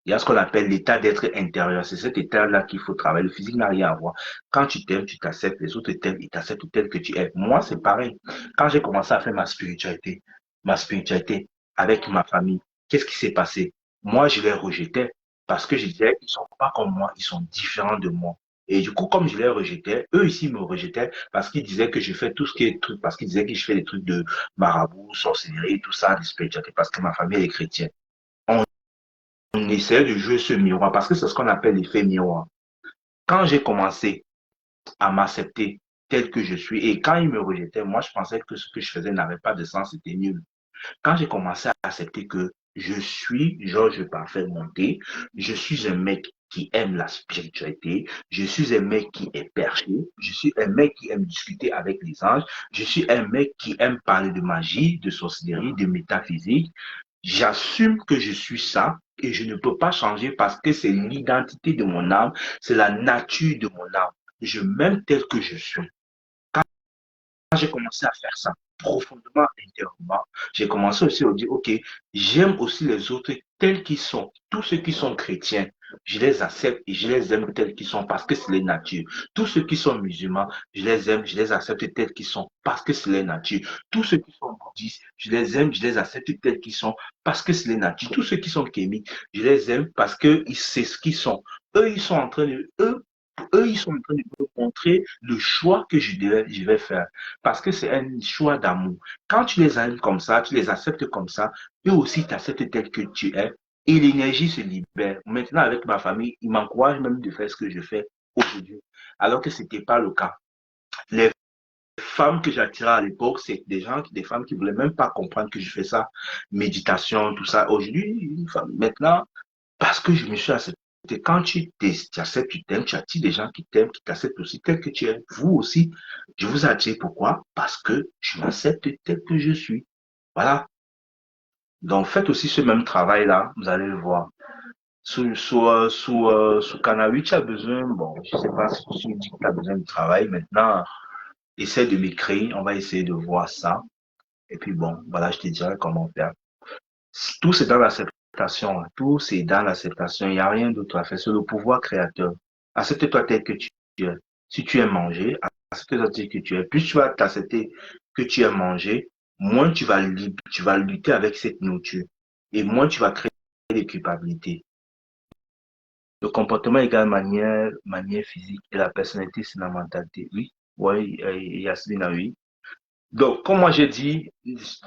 Il y a ce qu'on appelle l'état d'être intérieur. C'est cet état-là qu'il faut travailler. Le physique n'a rien à voir. Quand tu t'aimes, tu t'acceptes. Les autres t'aiment, ils t'acceptent tel que tu es. Moi, c'est pareil. Quand j'ai commencé à faire ma spiritualité avec ma famille, qu'est-ce qui s'est passé? Moi, je les rejetais parce que je disais, ils sont pas comme moi, ils sont différents de moi. Et du coup, comme je les rejetais, eux ici me rejetaient parce qu'ils disaient que je fais tout ce qui est truc, parce qu'ils disaient que je fais des trucs de marabout, sorcellerie, tout ça, de spiritualité, parce que ma famille est chrétienne. On essaie de jouer ce miroir parce que c'est ce qu'on appelle l'effet miroir. Quand j'ai commencé à m'accepter tel que je suis et quand ils me rejetaient, moi je pensais que ce que je faisais n'avait pas de sens, c'était nul. Quand j'ai commencé à accepter que je suis Georges Parfait Monté, je suis un mec qui aime la spiritualité, je suis un mec qui est perché, je suis un mec qui aime discuter avec les anges, je suis un mec qui aime parler de magie, de sorcellerie, de métaphysique. J'assume que je suis ça et je ne peux pas changer parce que c'est l'identité de mon âme, c'est la nature de mon âme. Je m'aime tel que je suis. Quand j'ai commencé à faire ça profondément intérieurement, j'ai commencé aussi à dire, OK, j'aime aussi les autres tels qu'ils sont. Tous ceux qui sont chrétiens, je les accepte et je les aime tels qu'ils sont parce que c'est les natures. Tous ceux qui sont musulmans, je les aime, je les accepte tels qu'ils sont parce que c'est les natures. Tous ceux qui sont bouddhistes, je les aime, je les accepte tels qu'ils sont parce que c'est les natures. Tous ceux qui sont kémiques, je les aime parce que c'est ce qu'ils sont. Eux, ils sont en train de, eux, ils sont en train de me montrer le choix que je vais faire. Parce que c'est un choix d'amour. Quand tu les aimes comme ça, tu les acceptes comme ça, eux aussi t'acceptent tel que tu es. Et l'énergie se libère. Maintenant, avec ma famille, ils m'encouragent même de faire ce que je fais aujourd'hui. Alors que ce n'était pas le cas. Les femmes que j'attirais à l'époque, c'est des femmes qui voulaient même pas comprendre que je fais ça. Méditation, tout ça. Aujourd'hui, maintenant, parce que je me suis accepté. Quand tu t'acceptes, tu t'aimes, tu attires des gens qui t'aiment, qui t'acceptent aussi tel que tu es. Vous aussi, je vous attire. Pourquoi? Parce que je m'accepte tel que je suis. Voilà. Donc, faites aussi ce même travail-là. Vous allez le voir. Sous Canavi, tu as besoin, bon, je sais pas si tu me dis que tu as besoin de travail. Maintenant, essaie de m'écrire. On va essayer de voir ça. Et puis, bon, voilà, je te dirai comment faire. Tout c'est dans l'acceptation, hein. Tout c'est dans l'acceptation. Il n'y a rien d'autre à faire. C'est le pouvoir créateur. Accepte-toi tel que tu es. Si tu aimes manger, accepte-toi tel que tu es. Plus tu vas t'accepter que tu aimes manger, moins tu vas lutter avec cette nourriture. Et moins tu vas créer des culpabilités. Le comportement égale manière physique et la personnalité, c'est la mentalité. Oui, oui, Yasmina, oui. Donc, comme moi j'ai dit,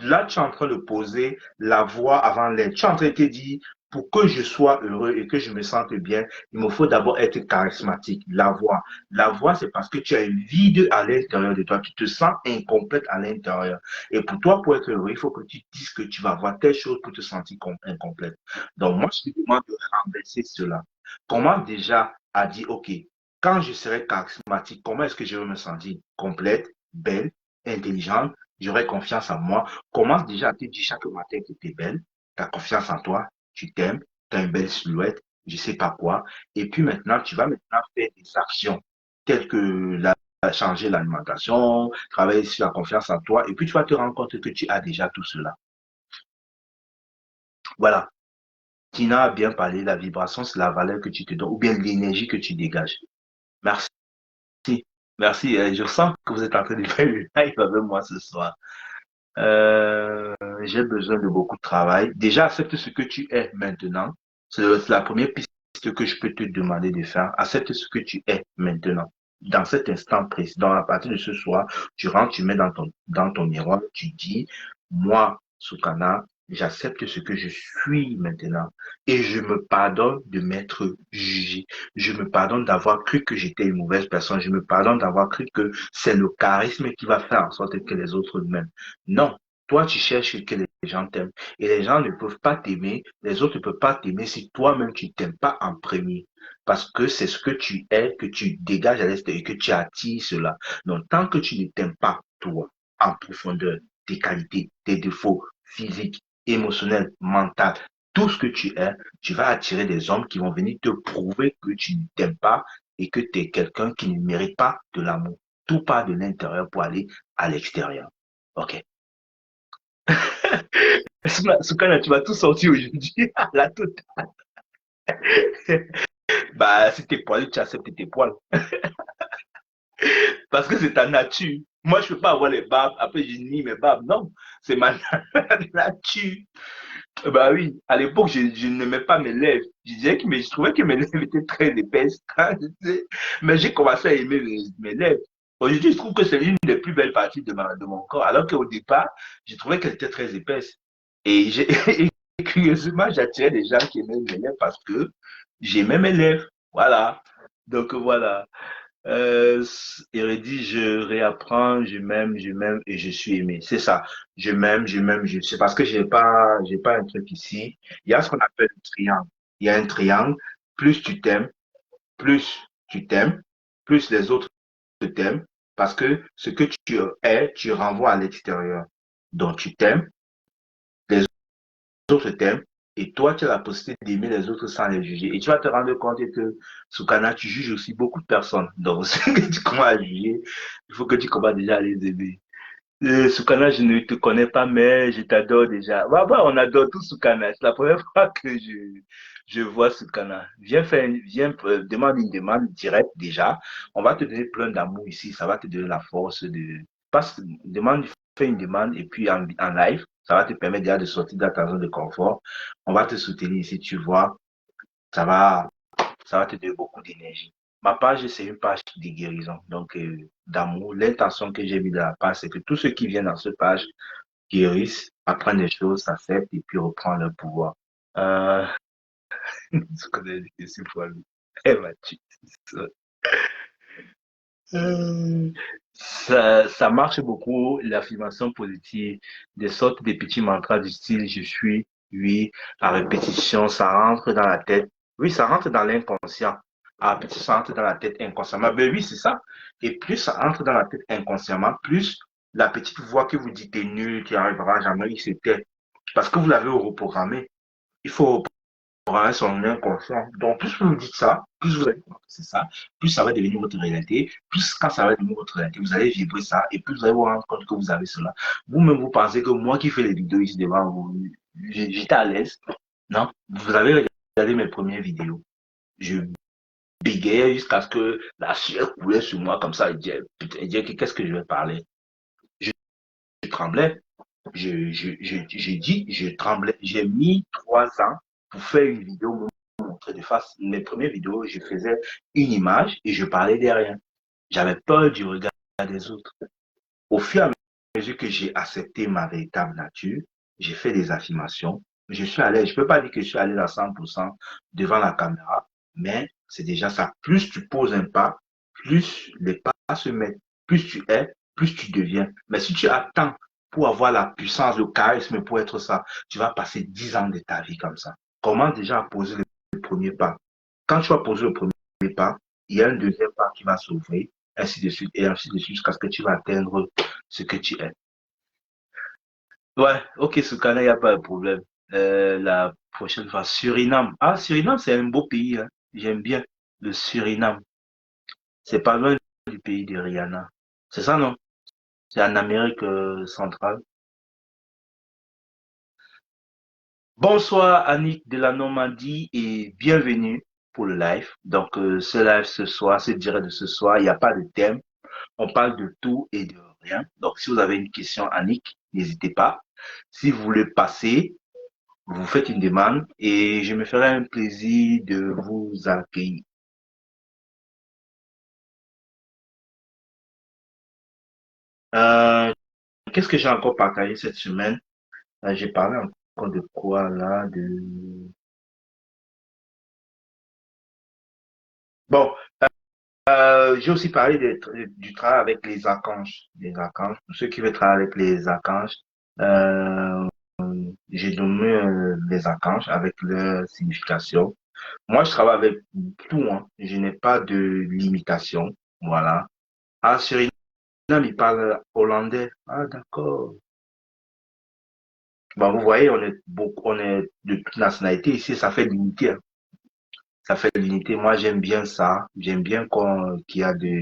là, tu es en train de poser la voix avant l'aide. Tu es en train de te dire, pour que je sois heureux et que je me sente bien, il me faut d'abord être charismatique. La voix, c'est parce que tu es vide à l'intérieur de toi. Tu te sens incomplète à l'intérieur. Et pour toi, pour être heureux, il faut que tu dises que tu vas voir telle chose pour te sentir incomplète. Donc, moi, je te demande de renverser cela. Comment déjà à dire, OK, quand je serai charismatique, comment est-ce que je vais me sentir complète, belle, intelligente, j'aurai confiance en moi. Commence déjà à te dire chaque matin que tu es belle, tu as confiance en toi, tu t'aimes, tu as une belle silhouette, je sais pas quoi. Et puis maintenant, tu vas maintenant faire des actions telles que changer l'alimentation, travailler sur la confiance en toi, et puis tu vas te rendre compte que tu as déjà tout cela. Voilà. Tina a bien parlé, la vibration, c'est la valeur que tu te donnes, ou bien l'énergie que tu dégages. Merci. Merci. Je sens que vous êtes en train de faire le live avec moi ce soir. J'ai besoin de beaucoup de travail. Déjà, accepte ce que tu es maintenant. C'est la première piste que je peux te demander de faire. Accepte ce que tu es maintenant. Dans cet instant précis, à partir de ce soir, tu rentres, tu mets dans ton miroir, tu dis, moi, Soukana, j'accepte ce que je suis maintenant et je me pardonne de m'être jugé. Je me pardonne d'avoir cru que j'étais une mauvaise personne. Je me pardonne d'avoir cru que c'est le charisme qui va faire en sorte que les autres m'aiment. Non, toi, tu cherches que les gens t'aiment. Et les gens ne peuvent pas t'aimer, les autres ne peuvent pas t'aimer si toi-même tu t'aimes pas en premier. Parce que c'est ce que tu es, que tu dégages à l'extérieur, que tu attires cela. Donc, tant que tu ne t'aimes pas, toi, en profondeur, tes qualités, tes défauts physiques, émotionnels, mentaux, tout ce que tu es, tu vas attirer des hommes qui vont venir te prouver que tu ne t'aimes pas et que tu es quelqu'un qui ne mérite pas de l'amour. Tout part de l'intérieur pour aller à l'extérieur. OK. Soukana, tu vas tout sortir aujourd'hui. La toute. Bah, si t'es poilu, tu acceptes tes poils. Parce que c'est ta nature. Moi, je peux pas avoir les barbes. Après, je nie mes barbes. Non, c'est ma nature. Bah oui, à l'époque, je n'aimais pas mes lèvres. Je trouvais que mes lèvres étaient très épaisses. Mais j'ai commencé à aimer mes lèvres. Aujourd'hui, je trouve que c'est l'une des plus belles parties de mon corps. Alors qu'au départ, je trouvais qu'elle était très épaisse. Et, et curieusement, j'attirais des gens qui aimaient mes lèvres parce que j'aimais mes lèvres. Voilà. Donc voilà. Hérédie, je réapprends, je m'aime et je suis aimé. C'est ça. Je m'aime, c'est parce que j'ai pas un truc ici. Il y a ce qu'on appelle un triangle. Il y a un triangle. Plus tu t'aimes, plus les autres t'aiment parce que ce que tu es, tu renvoies à l'extérieur. Donc tu t'aimes, les autres t'aiment et toi, tu as la possibilité d'aimer les autres sans les juger. Et tu vas te rendre compte que, Soukana, tu juges aussi beaucoup de personnes. Donc, si tu commences à juger, il faut que tu commences déjà à les aimer. Soukana, je ne te connais pas, mais je t'adore déjà. On adore tout Soukana. C'est la première fois que je vois Soukana. Demande une demande directe déjà. On va te donner plein d'amour ici. Ça va te donner la force de, fais une demande et puis en live, ça va te permettre déjà de sortir de ta zone de confort. On va te soutenir ici, tu vois. Ça va, ça va te donner beaucoup d'énergie. Ma page, c'est une page de guérison, donc d'amour. L'intention que j'ai mis dans la page, c'est que tous ceux qui viennent dans cette page guérissent, apprennent des choses, s'acceptent et puis reprennent leur pouvoir. Ce qu'on a dit, c'est pour lui. Eh ben, ça marche beaucoup, l'affirmation positive, des sortes de petits mantras du style je suis, oui, à répétition, ça rentre dans la tête. Oui, ça rentre dans l'inconscient. Ah, petit, ça rentre dans la tête inconsciemment. Ben oui, c'est ça. Et plus ça entre dans la tête inconsciemment, plus la petite voix que vous dites est nulle, qui arrivera jamais, il se tait. Parce que vous l'avez reprogrammé. Il faut reprogrammer son inconscient. Donc, plus vous dites ça, plus vous allez c'est ça, plus ça va devenir votre réalité, plus quand ça va devenir votre réalité, vous allez vibrer ça, et plus vous allez vous rendre compte que vous avez cela. Vous-même, vous pensez que moi qui fais les vidéos ici devant vous, j'étais à l'aise. Non, vous avez regardé mes premières vidéos. Je bégayais jusqu'à ce que la sueur coulait sur moi comme ça, et disais, putain, qu'est-ce que je vais parler? Je tremblais. Je tremblais. J'ai mis 3 ans pour faire une vidéo, me montrer de face. Mes premières vidéos, je faisais une image et je parlais derrière. J'avais peur du regard des autres. Au fur et à mesure que j'ai accepté ma véritable nature, j'ai fait des affirmations Je suis à l'aise. Je peux pas dire que je suis à l'aise à 100% devant la caméra, mais c'est déjà ça. Plus tu poses un pas, plus les pas se mettent. Plus tu es, plus tu deviens. Mais si tu attends pour avoir la puissance, le charisme pour être ça, tu vas passer 10 ans de ta vie comme ça. Comment déjà poser le premier pas? Quand tu vas poser le premier pas, il y a un deuxième pas qui va s'ouvrir, ainsi de suite, et ainsi de suite, jusqu'à ce que tu vas atteindre ce que tu es. Ouais, ok, ce canal, il n'y a pas de problème. La prochaine fois, Suriname. Ah, Suriname, c'est un beau pays, hein. J'aime bien le Suriname. C'est pas loin du pays de Rihanna. C'est ça, non? C'est en Amérique centrale. Bonsoir, Annick de la Normandie, et bienvenue pour le live. Donc, ce live ce soir, ce direct de ce soir, il n'y a pas de thème. On parle de tout et de rien. Donc, si vous avez une question, Annick, n'hésitez pas. Si vous voulez passer, vous faites une demande et je me ferai un plaisir de vous accueillir. Euh, Qu'est-ce que j'ai encore partagé cette semaine? J'ai parlé encore de quoi là? Bon, j'ai aussi parlé du travail avec les archanges. Les archanges. Pour ceux qui veulent travailler avec les archanges, euh, j'ai nommé les archanges avec leur signification. Moi, je travaille avec tout, hein. Je n'ai pas de limitation. Voilà. Ah, Suriname, il parle hollandais. Ah, d'accord. Bah, vous voyez, on est beaucoup, on est de toute nationalité ici, ça fait l'unité, hein. Ça fait l'unité. Moi, j'aime bien ça. J'aime bien qu'il y a de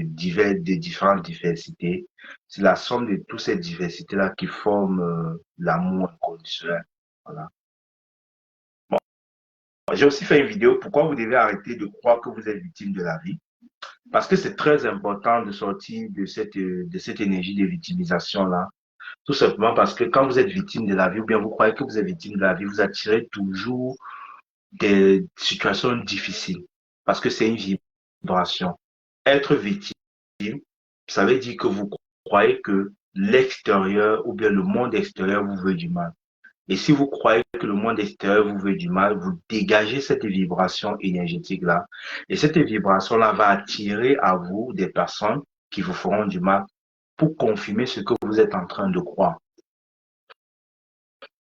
différentes diversités. C'est la somme de toutes ces diversités-là qui forment l'amour inconditionnel. Voilà. Bon, j'ai aussi fait une vidéo. Pourquoi vous devez arrêter de croire que vous êtes victime de la vie? Parce que c'est très important de sortir de cette énergie de victimisation-là. Tout simplement parce que quand vous êtes victime de la vie, ou bien vous croyez que vous êtes victime de la vie, vous attirez toujours des situations difficiles. Parce que c'est une vibration. Être victime, ça veut dire que vous croyez que l'extérieur ou bien le monde extérieur vous veut du mal. Et si vous croyez que le monde extérieur vous veut du mal, vous dégagez cette vibration énergétique-là. Et cette vibration-là va attirer à vous des personnes qui vous feront du mal pour confirmer ce que vous êtes en train de croire.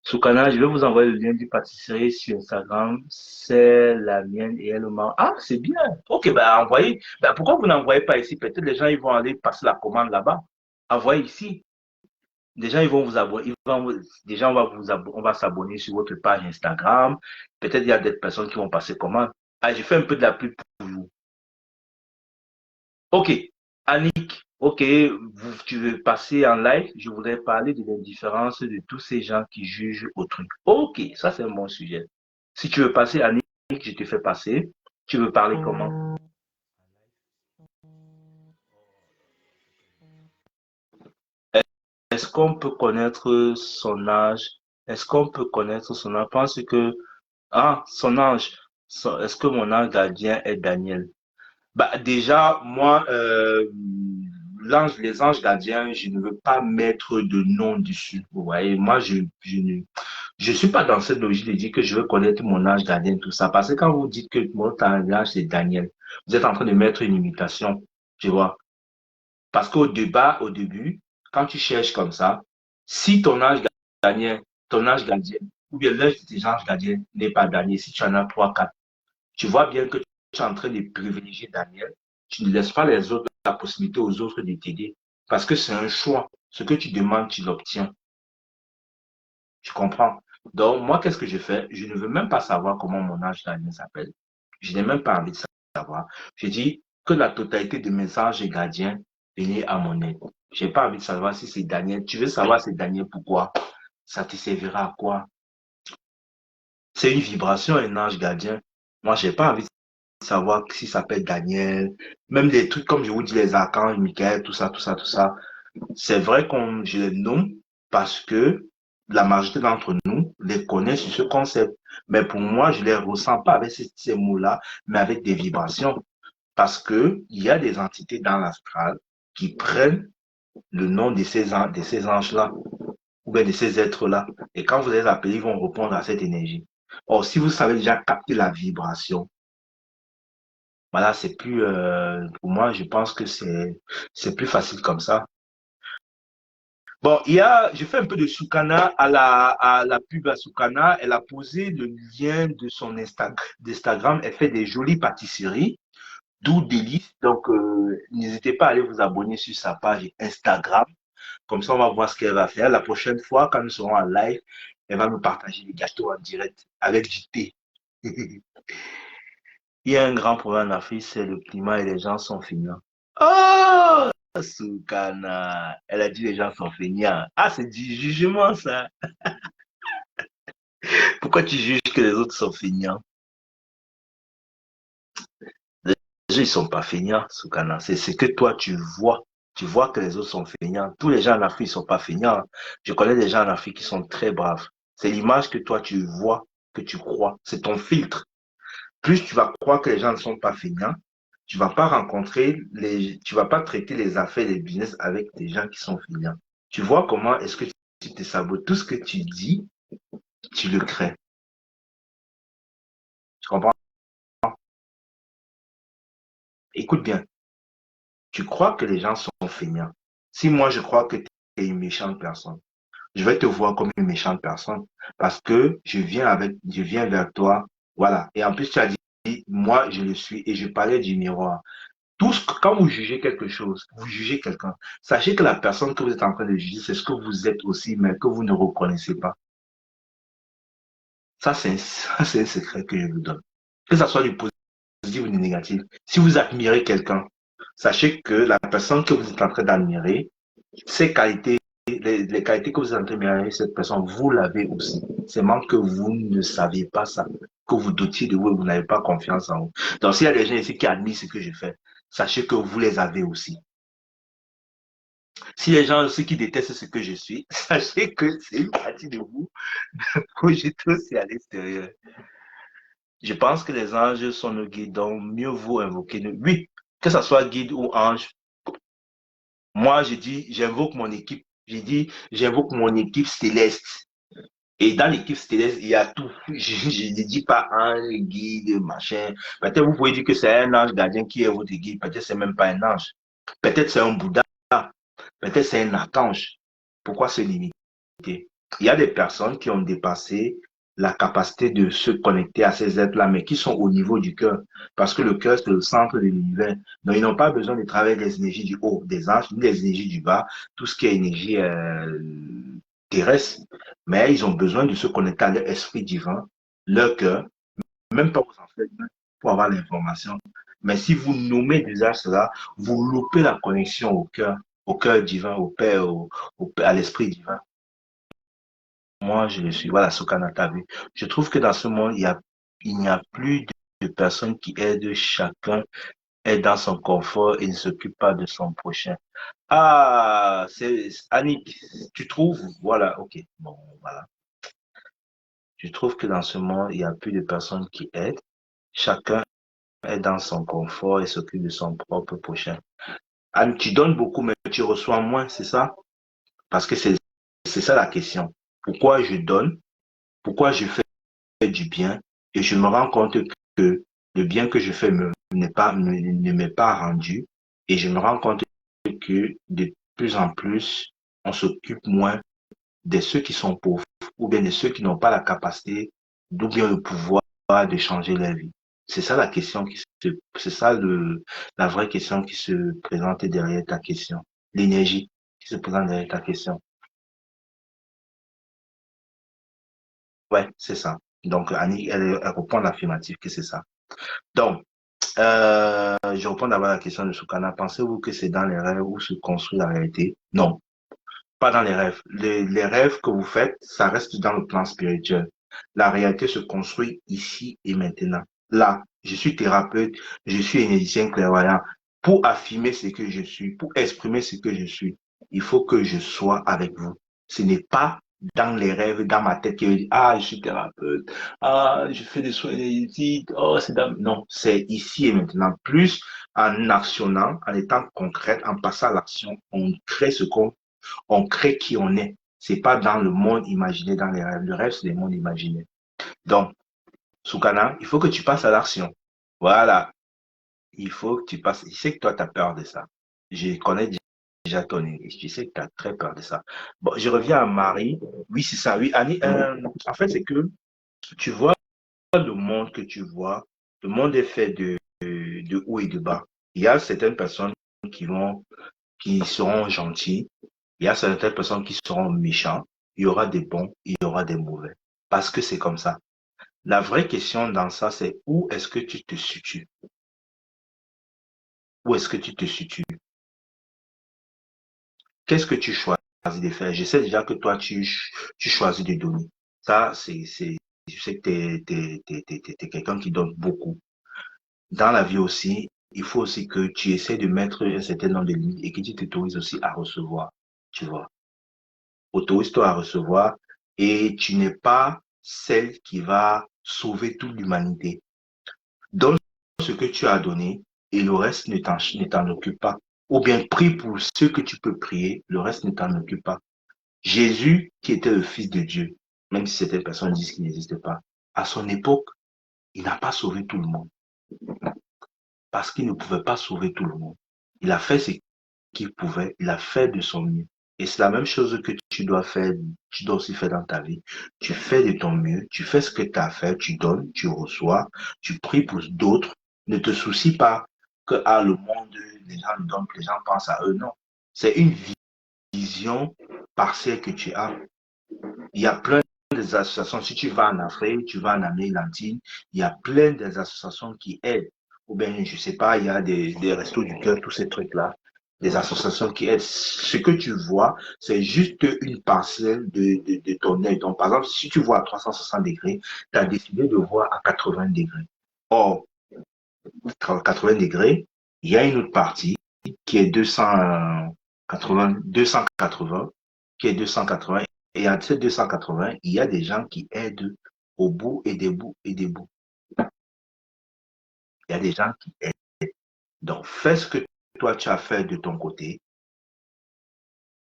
Soukana, je vais vous envoyer le lien du pâtisserie sur Instagram. C'est la mienne et elle m'a. Ah, c'est bien. Ok, bah envoyez. Bah, pourquoi vous n'envoyez pas ici? Peut-être les gens ils vont aller passer la commande là-bas. Envoyez ici. Les gens ils vont vous abonner. Déjà, on va s'abonner sur votre page Instagram. Peut-être il y a des personnes qui vont passer commande. Ah, j'ai fait un peu de la pub pour vous. Ok, Annick, ok, tu veux passer en live? Je voudrais parler de l'indifférence de tous ces gens qui jugent autrui. Ok, ça c'est un bon sujet. Si tu veux passer, Annick, je te fais passer. Tu veux parler comment? Est-ce qu'on peut connaître son âge? Est-ce qu'on peut connaître son âge? Je pense que, ah, son âge. Est-ce que mon âge gardien est Daniel? Bah, déjà, moi, les anges gardiens, je ne veux pas mettre de nom dessus. Vous voyez, moi, je suis pas dans cette logique de dire que je veux connaître mon ange gardien, tout ça. Parce que quand vous dites que mon ange, c'est Daniel, vous êtes en train de mettre une imitation, tu vois. Parce au début, quand tu cherches comme ça, si ton ange gardien, ton ange gardien, ou bien l'un de tes anges gardiens n'est pas Daniel, si tu en as trois, quatre, tu vois bien que tu es en train de privilégier Daniel. Tu ne laisses pas les autres la possibilité aux autres de t'aider. Parce que c'est un choix. Ce que tu demandes, tu l'obtiens. Tu comprends? Donc, moi, qu'est-ce que je fais? Je ne veux même pas savoir comment mon ange gardien s'appelle. Je n'ai même pas envie de savoir. Je dis que la totalité de mes anges gardiens venez à mon aide. Je n'ai pas envie de savoir si c'est Daniel. Tu veux savoir c'est Daniel pourquoi? Ça te servira à quoi? C'est une vibration, un ange gardien. Moi, je n'ai pas envie de savoir s'il s'appelle Daniel, même des trucs comme je vous dis, les archanges, Michael, tout ça, tout ça, tout ça. C'est vrai qu'on je les nomme parce que la majorité d'entre nous les connaissent sur ce concept. Mais pour moi, je les ressens pas avec ces mots-là, mais avec des vibrations. Parce que il y a des entités dans l'astral qui prennent le nom de ces anges-là. ou bien de ces êtres-là. Et quand vous les appelez, ils vont répondre à cette énergie. Or, si vous savez déjà capter la vibration, voilà, c'est plus, pour moi, je pense que c'est plus facile comme ça. Bon, je fais un peu de Soukana à la pub à Soukana. Elle a posé le lien de son d'Instagram. Elle fait des jolies pâtisseries, d'où délices. Donc, n'hésitez pas à aller vous abonner sur sa page Instagram. Comme ça, on va voir ce qu'elle va faire. La prochaine fois, quand nous serons en live, elle va nous partager les gâteaux en direct avec du thé. Il y a un grand problème en Afrique, c'est le climat et les gens sont feignants. Oh, Soukana, elle a dit les gens sont feignants. Ah, c'est du jugement, ça. Pourquoi tu juges que les autres sont feignants? Les gens, ils sont pas feignants, Soukana. C'est ce que toi, tu vois. Tu vois que les autres sont feignants. Tous les gens en Afrique ne sont pas feignants. Je connais des gens en Afrique qui sont très braves. C'est l'image que toi, tu vois, que tu crois. C'est ton filtre. Plus tu vas croire que les gens ne sont pas feignants, tu vas pas tu vas pas traiter les affaires, les business avec des gens qui sont feignants. Tu vois comment est-ce que tu te sabotes. Tout ce que tu dis, tu le crées. Tu comprends? Écoute bien. Tu crois que les gens sont feignants. Si moi, je crois que tu es une méchante personne, je vais te voir comme une méchante personne parce que je viens vers toi. Voilà. Et en plus, tu as dit, moi, je le suis et je parlais du miroir. Quand vous jugez quelque chose, vous jugez quelqu'un, sachez que la personne que vous êtes en train de juger, c'est ce que vous êtes aussi, mais que vous ne reconnaissez pas. Ça, c'est un secret que je vous donne. Que ça soit du positif ou du négatif. Si vous admirez quelqu'un, sachez que la personne que vous êtes en train d'admirer, ses qualités, les qualités que vous êtes en train d'admirer, cette personne, vous l'avez aussi. C'est même que vous ne saviez pas ça, que vous doutiez de vous et vous n'avez pas confiance en vous. Donc, s'il y a des gens ici qui admirent ce que je fais, sachez que vous les avez aussi. Si les gens aussi qui détestent ce que je suis, sachez que c'est une partie de vous projetée aussi à l'extérieur. Je pense que les anges sont nos guides, donc mieux vaut invoquer. Oui, que ce soit guide ou ange, moi je dis, j'invoque mon équipe. J'ai dit, j'invoque mon équipe céleste. Et dans l'équipe céleste, il y a tout. Je ne dis pas ange, guide, machin. Peut-être vous pouvez dire que c'est un ange gardien qui est votre guide. Peut-être c'est même pas un ange. Peut-être c'est un Bouddha. Peut-être c'est un archange. Pourquoi se limiter? Il y a des personnes qui ont dépassé la capacité de se connecter à ces êtres-là, mais qui sont au niveau du cœur. Parce que le cœur, c'est le centre de l'univers. Donc, ils n'ont pas besoin de travailler les énergies du haut, des anges, ni les énergies du bas, tout ce qui est énergie terrestre. Mais ils ont besoin de se connecter à leur esprit divin, leur cœur, même pas aux enseignements, pour avoir l'information. Mais si vous nommez déjà cela, vous loupez la connexion au cœur divin, au Père, à l'esprit divin. Moi, je le suis. Voilà, Soukana, t'as vu. Je trouve que dans ce monde, il n'y a plus de personnes qui aident. Chacun est dans son confort et ne s'occupe pas de son prochain. Ah, Annick, tu trouves? Voilà, ok. Bon, voilà. Je trouve que dans ce monde, il n'y a plus de personnes qui aident. Chacun est dans son confort et s'occupe de son propre prochain. Anne, tu donnes beaucoup, mais tu reçois moins, c'est ça? Parce que c'est ça la question. Pourquoi je donne? Pourquoi je fais du bien et je me rends compte que le bien que je fais ne m'est pas rendu et je me rends compte que de plus en plus, on s'occupe moins de ceux qui sont pauvres ou bien de ceux qui n'ont pas la capacité ou bien le pouvoir de changer leur vie. C'est ça la question c'est ça la vraie question qui se présente derrière ta question. L'énergie qui se présente derrière ta question. Ouais, c'est ça. Donc, Annie, elle répond à l'affirmative que c'est ça. Donc, je réponds d'abord à la question de Soukana. Pensez-vous que c'est dans les rêves où se construit la réalité? Non, pas dans les rêves. Les rêves que vous faites, ça reste dans le plan spirituel. La réalité se construit ici et maintenant. Là, je suis thérapeute, je suis énergéticien clairvoyant. Pour affirmer ce que je suis, pour exprimer ce que je suis, il faut que je sois avec vous. Ce n'est pas dans les rêves, dans ma tête, qui me dit, ah, je suis thérapeute, ah, je fais des soins énergétiques, oh, c'est dans... Non, c'est ici et maintenant. Plus en actionnant, en étant concrète, en passant à l'action, on crée qui on est. C'est pas dans le monde imaginé, dans les rêves. Le rêve, c'est le monde imaginé. Donc, Soukana, il faut que tu passes à l'action. Voilà. Il faut que tu passes. Je sais que toi, tu as peur de ça. Je connais déjà ton English. Je sais que tu as très peur de ça. Bon, je reviens à Marie. Oui, c'est ça. Oui, Annie, en fait, c'est que tu vois le monde que tu vois. Le monde est fait de haut et de bas. Il y a certaines personnes qui seront gentils. Il y a certaines personnes qui seront méchants. Il y aura des bons, il y aura des mauvais. Parce que c'est comme ça. La vraie question dans ça, c'est où est-ce que tu te situes? Où est-ce que tu te situes? Qu'est-ce que tu choisis de faire? Je sais déjà que toi, tu choisis de donner. Ça, je sais que t'es quelqu'un qui donne beaucoup. Dans la vie aussi, il faut aussi que tu essaies de mettre un certain nombre de limites et que tu t'autorises aussi à recevoir. Tu vois, autorise-toi à recevoir et tu n'es pas celle qui va sauver toute l'humanité. Donne ce que tu as donné et le reste ne t'en occupe pas. Ou bien prie pour ce que tu peux prier, le reste ne t'en occupe pas. Jésus, qui était le Fils de Dieu, même si certaines personnes disent qu'il n'existe pas, à son époque, il n'a pas sauvé tout le monde parce qu'il ne pouvait pas sauver tout le monde. Il a fait ce qu'il pouvait, il a fait de son mieux. Et c'est la même chose que tu dois faire, tu dois aussi faire dans ta vie. Tu fais de ton mieux, tu fais ce que tu as à faire, tu donnes, tu reçois, tu pries pour d'autres. Ne te soucie pas que le monde, les gens le donnent, que les gens pensent à eux. Non. C'est une vision partielle que tu as. Il y a plein des associations. Si tu vas en Afrique, tu vas en Amérique latine, il y a plein des associations qui aident. Ou bien, je sais pas, il y a des restos du cœur, tous ces trucs-là, des associations qui aident. Ce que tu vois, c'est juste une parcelle de ton aide. Donc, par exemple, si tu vois à 360 degrés, tu as décidé de voir à 80 degrés. Or, 80 degrés, il y a une autre partie qui est 280, qui est 280. Et à ces 280, il y a des gens qui aident au bout et des bouts et des bouts. Il y a des gens qui aident. Donc, fais ce que toi, tu as fait de ton côté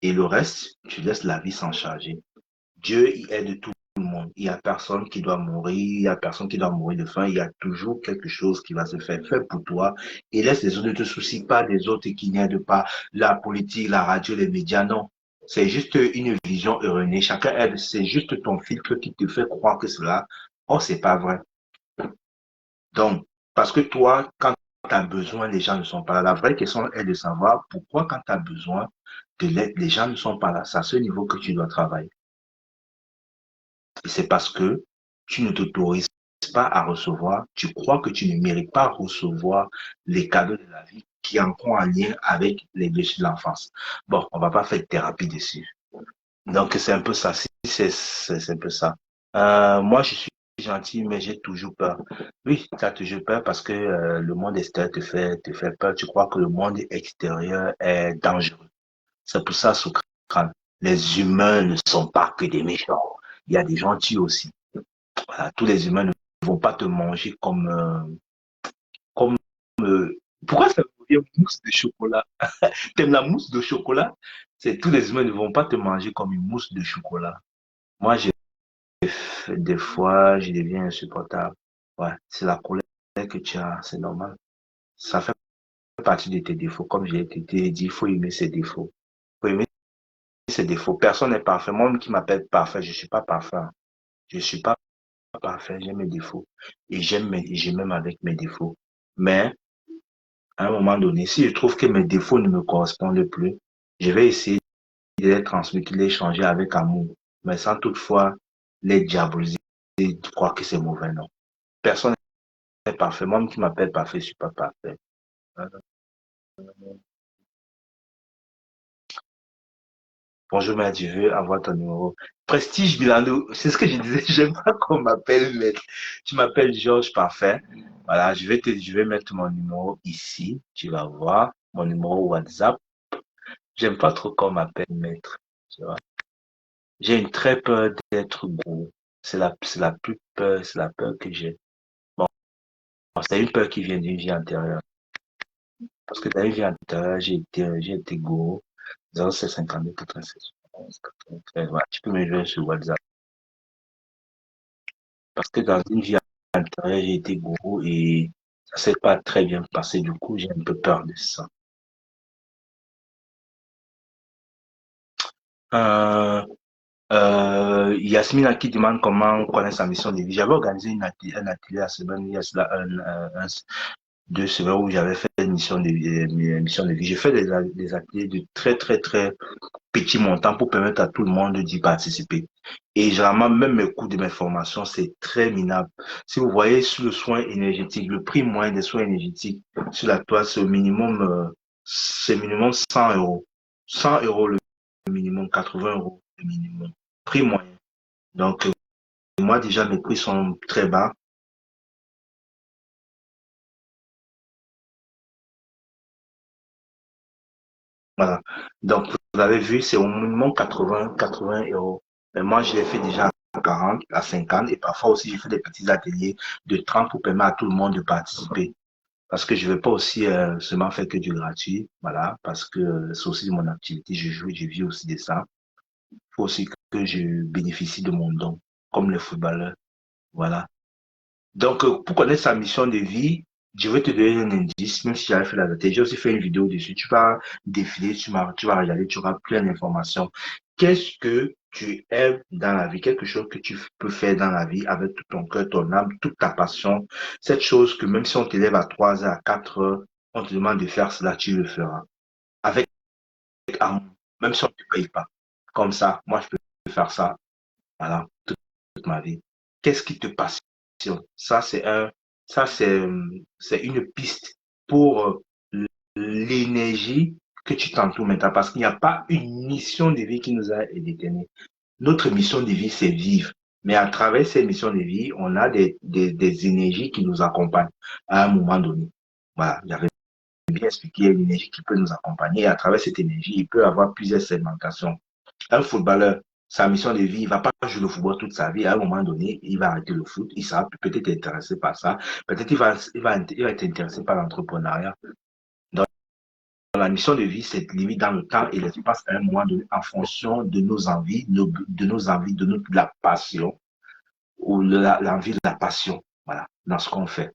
et le reste, tu laisses la vie s'en charger. Dieu, il aide tout le monde. Il n'y a personne qui doit mourir, il n'y a personne qui doit mourir de faim. Il y a toujours quelque chose qui va se faire. Fais pour toi et laisse les autres. Ne te soucie pas des autres qui n'aident pas la politique, la radio, les médias. Non. C'est juste une vision erronée. Chacun aide. C'est juste ton filtre qui te fait croire que cela. Oh, c'est pas vrai. Donc, parce que toi, quand tu as besoin, les gens ne sont pas là. La vraie question est de savoir pourquoi, quand tu as besoin de l'aide, les gens ne sont pas là. C'est à ce niveau que tu dois travailler. Et c'est parce que tu ne t'autorises pas à recevoir, tu crois que tu ne mérites pas recevoir les cadeaux de la vie qui en ont un lien avec les blessures de l'enfance. Bon, on va pas faire de thérapie dessus. Donc, c'est un peu ça. C'est un peu ça. Moi, je suis gentil, mais j'ai toujours peur. Oui, tu as toujours peur parce que le monde extérieur te fait peur. Tu crois que le monde extérieur est dangereux. C'est pour ça, Socrate, les humains ne sont pas que des méchants. Il y a des gentils aussi. Voilà, tous les humains ne vont pas te manger comme pourquoi ça devient mousse de chocolat? T'aimes la mousse de chocolat? C'est tous les humains ne vont pas te manger comme une mousse de chocolat. Moi, des fois, je deviens insupportable. Ouais, c'est la colère que tu as, c'est normal. Ça fait partie de tes défauts. Comme j'ai été dit, il faut aimer ses défauts. Il faut aimer ses défauts. Personne n'est parfait. Moi, qui m'appelle parfait, je suis pas parfait. Je suis pas parfait, j'ai mes défauts. Et j'ai même avec mes défauts. Mais, à un moment donné, si je trouve que mes défauts ne me correspondent plus, je vais essayer de les transmettre, de les changer avec amour. Mais sans toutefois les diaboliser et croire que c'est mauvais, non. Personne n'est parfait. Moi, qui m'appelle parfait, je suis pas parfait. Bonjour, maître, je veux avoir ton numéro. Prestige Milano, c'est ce que je disais, j'aime pas qu'on m'appelle maître. Tu m'appelles Georges Parfait. Voilà, je vais mettre mon numéro ici. Tu vas voir mon numéro WhatsApp. J'aime pas trop qu'on m'appelle maître. Tu vois. J'ai une très peur d'être gros. C'est la plus peur, c'est la peur que j'ai. Bon, c'est une peur qui vient d'une vie antérieure. Parce que dans une vie antérieure, j'ai été gros. 0,52, 96. 11, 93. Voilà, tu peux me joindre sur WhatsApp. Parce que dans une vie antérieure, j'ai été gourou et ça s'est pas très bien passé. Du coup, j'ai un peu peur de ça. Euh, Yasmina qui demande comment connaître sa mission de vie. J'avais organisé un atelier la semaine, il y a cela 2 semaines où j'avais fait une mission de vie. J'ai fait des ateliers de très, très, très petits montants pour permettre à tout le monde d'y participer. Et généralement, même mes coûts de mes formations, c'est très minable. Si vous voyez sur le soin énergétique, le prix moyen des soins énergétiques sur la toile, c'est minimum 100 euros. 100 euros le minimum, 80 euros le minimum. Prix moyen. Donc, moi, déjà, mes prix sont très bas. Voilà. Donc, vous avez vu, c'est au minimum 80 euros. Mais moi, je l'ai fait déjà à 40, à 50, et parfois aussi, j'ai fait des petits ateliers de 30 pour permettre à tout le monde de participer. Parce que je ne vais pas aussi seulement faire que du gratuit, voilà, parce que c'est aussi mon activité, je joue, je vis aussi de ça. Il faut aussi que je bénéficie de mon don, comme les footballeurs, voilà. Donc, pour connaître sa mission de vie, je vais te donner un indice, même si j'avais fait la date. J'ai aussi fait une vidéo dessus. Tu vas défiler, tu vas regarder, tu auras plein d'informations. Qu'est-ce que tu aimes dans la vie? Quelque chose que tu peux faire dans la vie avec tout ton cœur, ton âme, toute ta passion. Cette chose que même si on t'élève à 3 heures, à 4 heures, on te demande de faire cela, tu le feras. Avec amour, même si on ne te paye pas. Comme ça, moi, je peux faire ça, voilà, toute ma vie. Qu'est-ce qui te passionne? Ça, c'est une piste pour l'énergie que tu t'entoures maintenant parce qu'il n'y a pas une mission de vie qui nous a déterminés. Notre mission de vie, c'est vivre. Mais à travers ces missions de vie, on a des énergies qui nous accompagnent à un moment donné. Voilà, j'avais bien expliqué une énergie qui peut nous accompagner. Et à travers cette énergie, il peut avoir plusieurs segmentations. Un footballeur, sa mission de vie, il va pas jouer le football toute sa vie. À un moment donné, il va arrêter le foot. Il sera peut-être intéressé par ça. Peut-être il va être intéressé par l'entrepreneuriat. Donc, la mission de vie, c'est limite dans le temps et l'espace à un moment donné en fonction de nos envies, de la passion ou l'envie de la passion. Voilà, dans ce qu'on fait.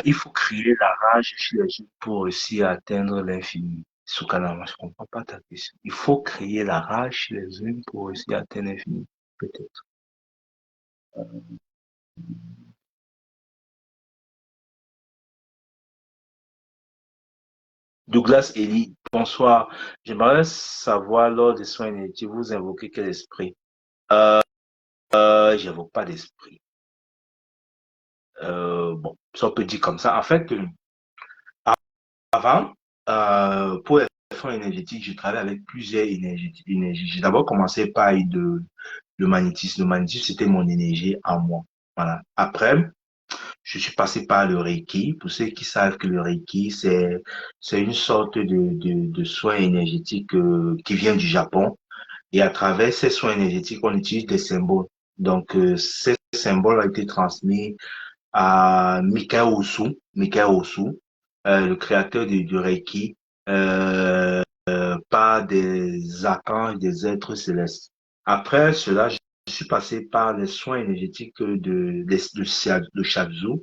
Il faut créer la rage chez les jeunes pour réussir à atteindre l'infini. Soukanama, je comprends pas ta question. Il faut créer la rage chez les hommes pour réussir à atteindre l'infini. Peut-être. Douglas Eli, bonsoir. J'aimerais savoir, lors des soins énergétiques, vous invoquez quel esprit? J'invoque pas d'esprit. Bon, ça on peut dire comme ça. En fait, avant, pour les soins énergétiques, je travaille avec plusieurs énergies. J'ai d'abord commencé par le magnétisme. Le magnétisme, c'était mon énergie en moi. Voilà. Après, je suis passé par le Reiki. Pour ceux qui savent que le Reiki, c'est une sorte de soin énergétique qui vient du Japon. Et à travers ces soins énergétiques, on utilise des symboles. Donc, ces symboles ont été transmis à Mikao Osu, le créateur du Reiki, par des archanges, des êtres célestes. Après cela, je suis passé par les soins énergétiques de Shabzu.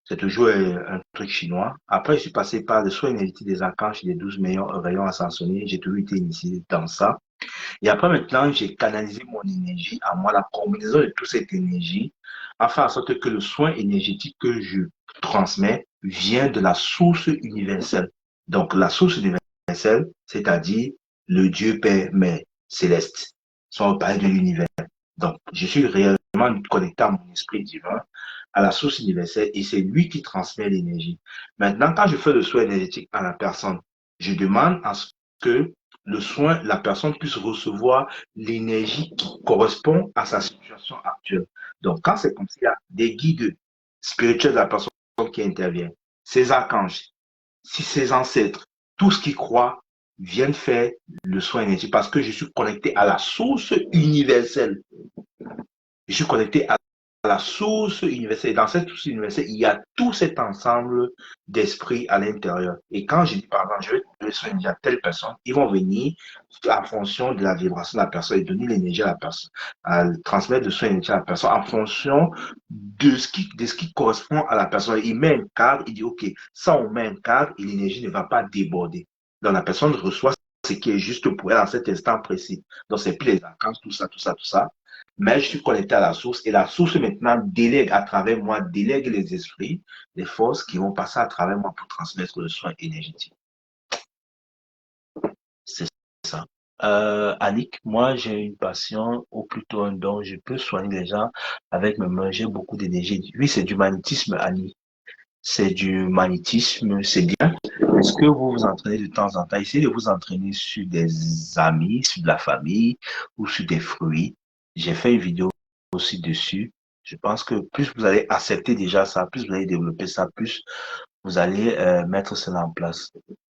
C'est toujours un truc chinois. Après, je suis passé par les soins énergétiques des archanges et des 12 meilleurs rayons ascensionnés. J'ai toujours été initié dans ça. Et après, maintenant, j'ai canalisé mon énergie à moi, la combinaison de toute cette énergie, afin en sorte que le soin énergétique que je transmets vient de la source universelle. Donc, la source universelle, c'est-à-dire le Dieu Père Mère céleste, sans parler de l'univers. Donc, je suis réellement connecté à mon esprit divin, à la source universelle, et c'est lui qui transmet l'énergie. Maintenant, quand je fais le soin énergétique à la personne, je demande à ce que le soin, la personne puisse recevoir l'énergie qui correspond à sa situation actuelle. Donc, quand c'est comme ça, il y a des guides spirituels de la personne qui interviennent, ses archanges, si ses ancêtres, tout ce qui croit, viennent faire le soin énergétique parce que je suis connecté à la source universelle. Je suis connecté à la source universelle. Dans cette source universelle, il y a tout cet ensemble d'esprit à l'intérieur. Et quand je dis, par exemple, je vais donner son énergie à telle personne, ils vont venir en fonction de la vibration de la personne et donner l'énergie à la personne, à transmettre de son énergie à la personne en fonction de ce qui correspond à la personne. Il met un cadre, il dit, OK, ça, on met un cadre et l'énergie ne va pas déborder. Donc, la personne reçoit ce qui est juste pour elle en cet instant précis. Donc, c'est plus les vacances, tout ça, tout ça, tout ça. Mais je suis connecté à la source et la source maintenant délègue à travers moi, délègue les esprits, les forces qui vont passer à travers moi pour transmettre le soin énergétique. C'est ça. Annick, moi j'ai une passion, ou plutôt un don, je peux soigner les gens avec mes mains, j'ai beaucoup d'énergie. Oui, c'est du magnétisme, Annie. C'est du magnétisme, c'est bien. Est-ce que vous vous entraînez de temps en temps? Essayez de vous entraîner sur des amis, sur de la famille ou sur des fruits. J'ai fait une vidéo aussi dessus. Je pense que plus vous allez accepter déjà ça, plus vous allez développer ça, plus vous allez mettre cela en place.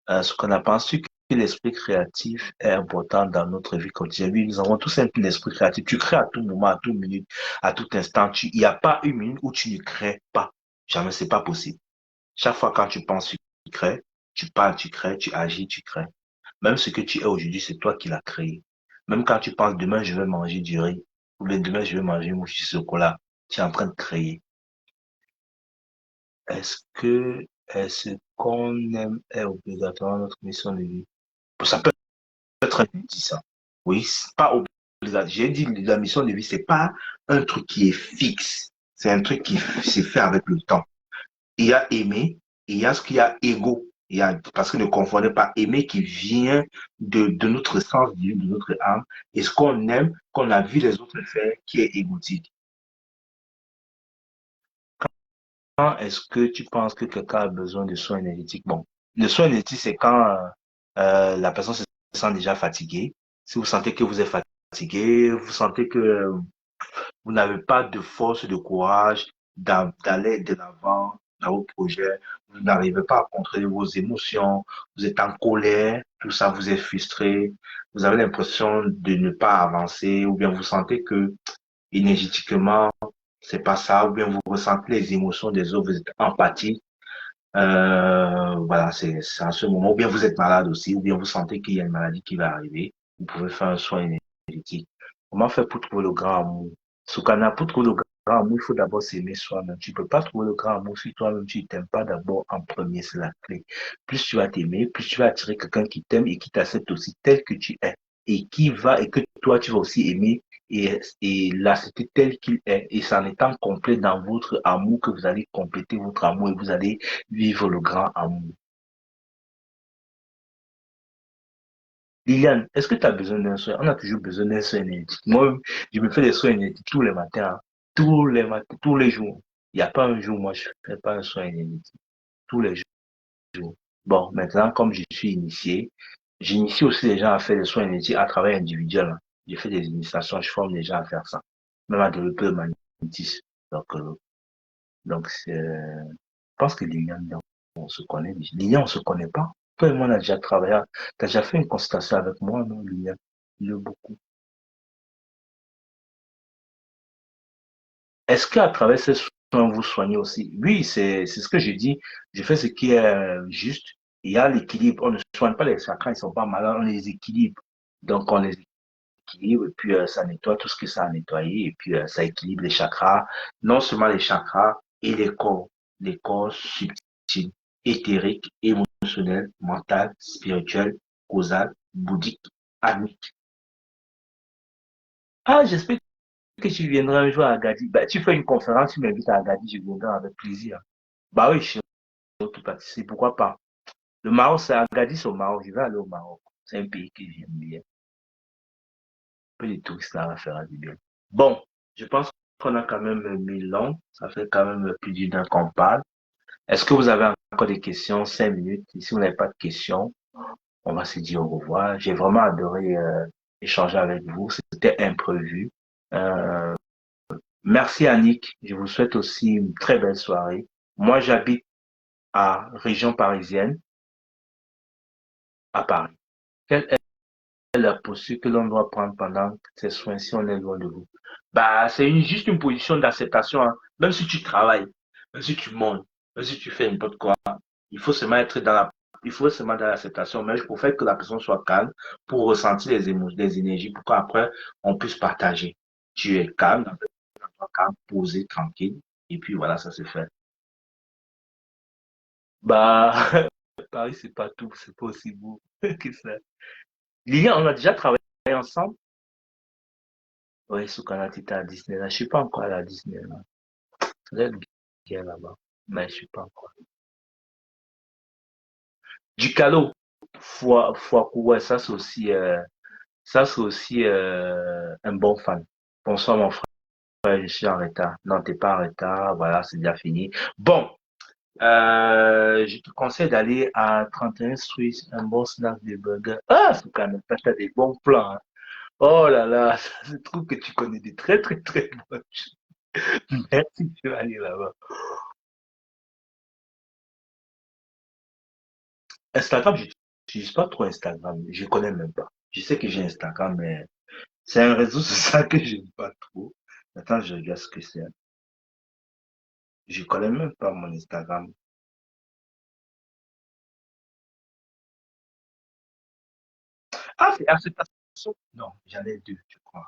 Ce qu'on a pensé que l'esprit créatif est important dans notre vie quotidienne. Oui, nous avons tous un esprit créatif. Tu crées à tout moment, à toute minute, à tout instant. Il n'y a pas une minute où tu ne crées pas. Jamais, c'est pas possible. Chaque fois quand tu penses, tu crées, tu parles, tu crées, tu agis, tu crées. Même ce que tu es aujourd'hui, c'est toi qui l'as créé. Même quand tu penses demain, je vais manger du riz, ou bien demain, je vais manger une mouche au chocolat, tu es en train de créer. Est-ce qu'on aime est obligatoire notre mission de vie? Ça peut être dit ça. Oui, c'est pas obligatoire. J'ai dit la mission de vie, c'est pas un truc qui est fixe. C'est un truc qui s'est fait avec le temps. Il y a aimer, et il y a ce qu'il y a ego. Parce que ne confondez pas aimer qui vient de notre sens divin, de notre âme, et ce qu'on aime, qu'on a vu les autres faire, qui est égotique. Quand est-ce que tu penses que quelqu'un a besoin de soins énergétiques? Bon, le soin énergétique, c'est quand la personne se sent déjà fatiguée. Si vous sentez que vous êtes fatigué, vous sentez que vous n'avez pas de force, de courage d'aller de l'avant dans vos projets, vous n'arrivez pas à contrôler vos émotions, vous êtes en colère, tout ça vous est frustré, vous avez l'impression de ne pas avancer, ou bien vous sentez que énergétiquement, c'est pas ça, ou bien vous ressentez les émotions des autres, vous êtes empathique. Voilà, c'est à ce moment, ou bien vous êtes malade aussi, ou bien vous sentez qu'il y a une maladie qui va arriver, vous pouvez faire un soin énergétique. Comment faire pour trouver le grand amour? Soukana, pour trouver le grand amour, il faut d'abord s'aimer soi-même. Tu peux pas trouver le grand amour si toi-même tu t'aimes pas d'abord en premier, c'est la clé. Plus tu vas t'aimer, plus tu vas attirer quelqu'un qui t'aime et qui t'accepte aussi tel que tu es. Et que toi tu vas aussi aimer et l'accepter tel qu'il est. Et c'est en étant complet dans votre amour que vous allez compléter votre amour et vous allez vivre le grand amour. Liliane, est-ce que tu as besoin d'un soin? On a toujours besoin d'un soin énergétique. Moi, je me fais des soins énergétiques tous les matins, hein. Tous les matins, tous les jours. Il n'y a pas un jour, moi, je ne fais pas un soin énergétique. Tous les jours. Bon, maintenant, comme je suis initié, j'initie aussi les gens à faire des soins énergétiques à travers individuel, hein. Je fais des initiations, je forme les gens à faire ça. Même à développer le magnétisme. Donc, je pense que Liliane, on se connaît. Liliane, on se connaît pas. Toi et moi, on a déjà travaillé. Tu as déjà fait une consultation avec moi, non, Liliane? Il y a beaucoup. Est-ce qu'à travers ces soins, vous soignez aussi? Oui, c'est ce que je dis. Je fais ce qui est juste. Il y a l'équilibre. On ne soigne pas les chakras, ils sont pas malades, on les équilibre. Donc, on les équilibre et puis ça nettoie tout ce que ça a nettoyé et puis ça équilibre les chakras. Non seulement les chakras et les corps subtils, éthériques, émotionnels, mental, spirituel, causal, bouddhique, amique. Ah, j'espère que tu viendras un jour à Agadir. Bah, tu fais une conférence, tu m'invites à Agadir, je viendrai avec plaisir. Bah oui, je suis tout participer, pourquoi pas. Le Maroc, c'est Agadir, c'est au Maroc, je vais aller au Maroc. C'est un pays que j'aime bien. Peu de touristes là va faire du bien. Bon, je pense qu'on a quand même mis long. Ça fait quand même plus d'une heure qu'on parle. Est-ce que vous avez encore des questions? 5 minutes. Et si vous n'avez pas de questions, on va se dire au revoir. J'ai vraiment adoré échanger avec vous. C'était imprévu. Euh, Merci Annick. Je vous souhaite aussi une très belle soirée. Moi, j'habite à région parisienne, à Paris. Quelle est la posture que l'on doit prendre pendant ces soins si on est loin de vous? Bah, juste une position d'acceptation, hein. Même si tu travailles, même si tu montes, même si tu fais n'importe quoi, il faut seulement être dans la, il faut seulement dans l'acceptation. Mais pour faire que la personne soit calme, pour ressentir les émotions, les énergies, pour qu'après, on puisse partager. Tu es calme, calme, posé, tranquille. Et puis voilà, ça se fait. Bah, Paris, c'est pas tout, c'est pas aussi beau que ça. Lilian, on a déjà travaillé ensemble. Oui, Soukana, tu étais à Disneyland. Je suis pas encore allé à Disneyland. Ça doit être bien là-bas. Mais je suis pas encore. Du calot, ouais, ça c'est aussi un bon fan. Bonsoir mon frère, je suis en retard. Non, t'es pas en retard, voilà, c'est déjà fini. Bon, je te conseille d'aller à 31 Street, un bon snack de burger. Ah, Soukana, t'as des bons plans, hein. Oh là là, je trouve que tu connais des très très très bonnes choses. Merci, tu vas aller là-bas. Instagram, je n'utilise pas trop Instagram. Je connais même pas. Je sais que j'ai Instagram, mais c'est un réseau social que j'aime pas trop. Attends, je regarde ce que c'est. Je connais même pas mon Instagram. Ah, c'est acceptation. Non, j'en ai deux, je crois.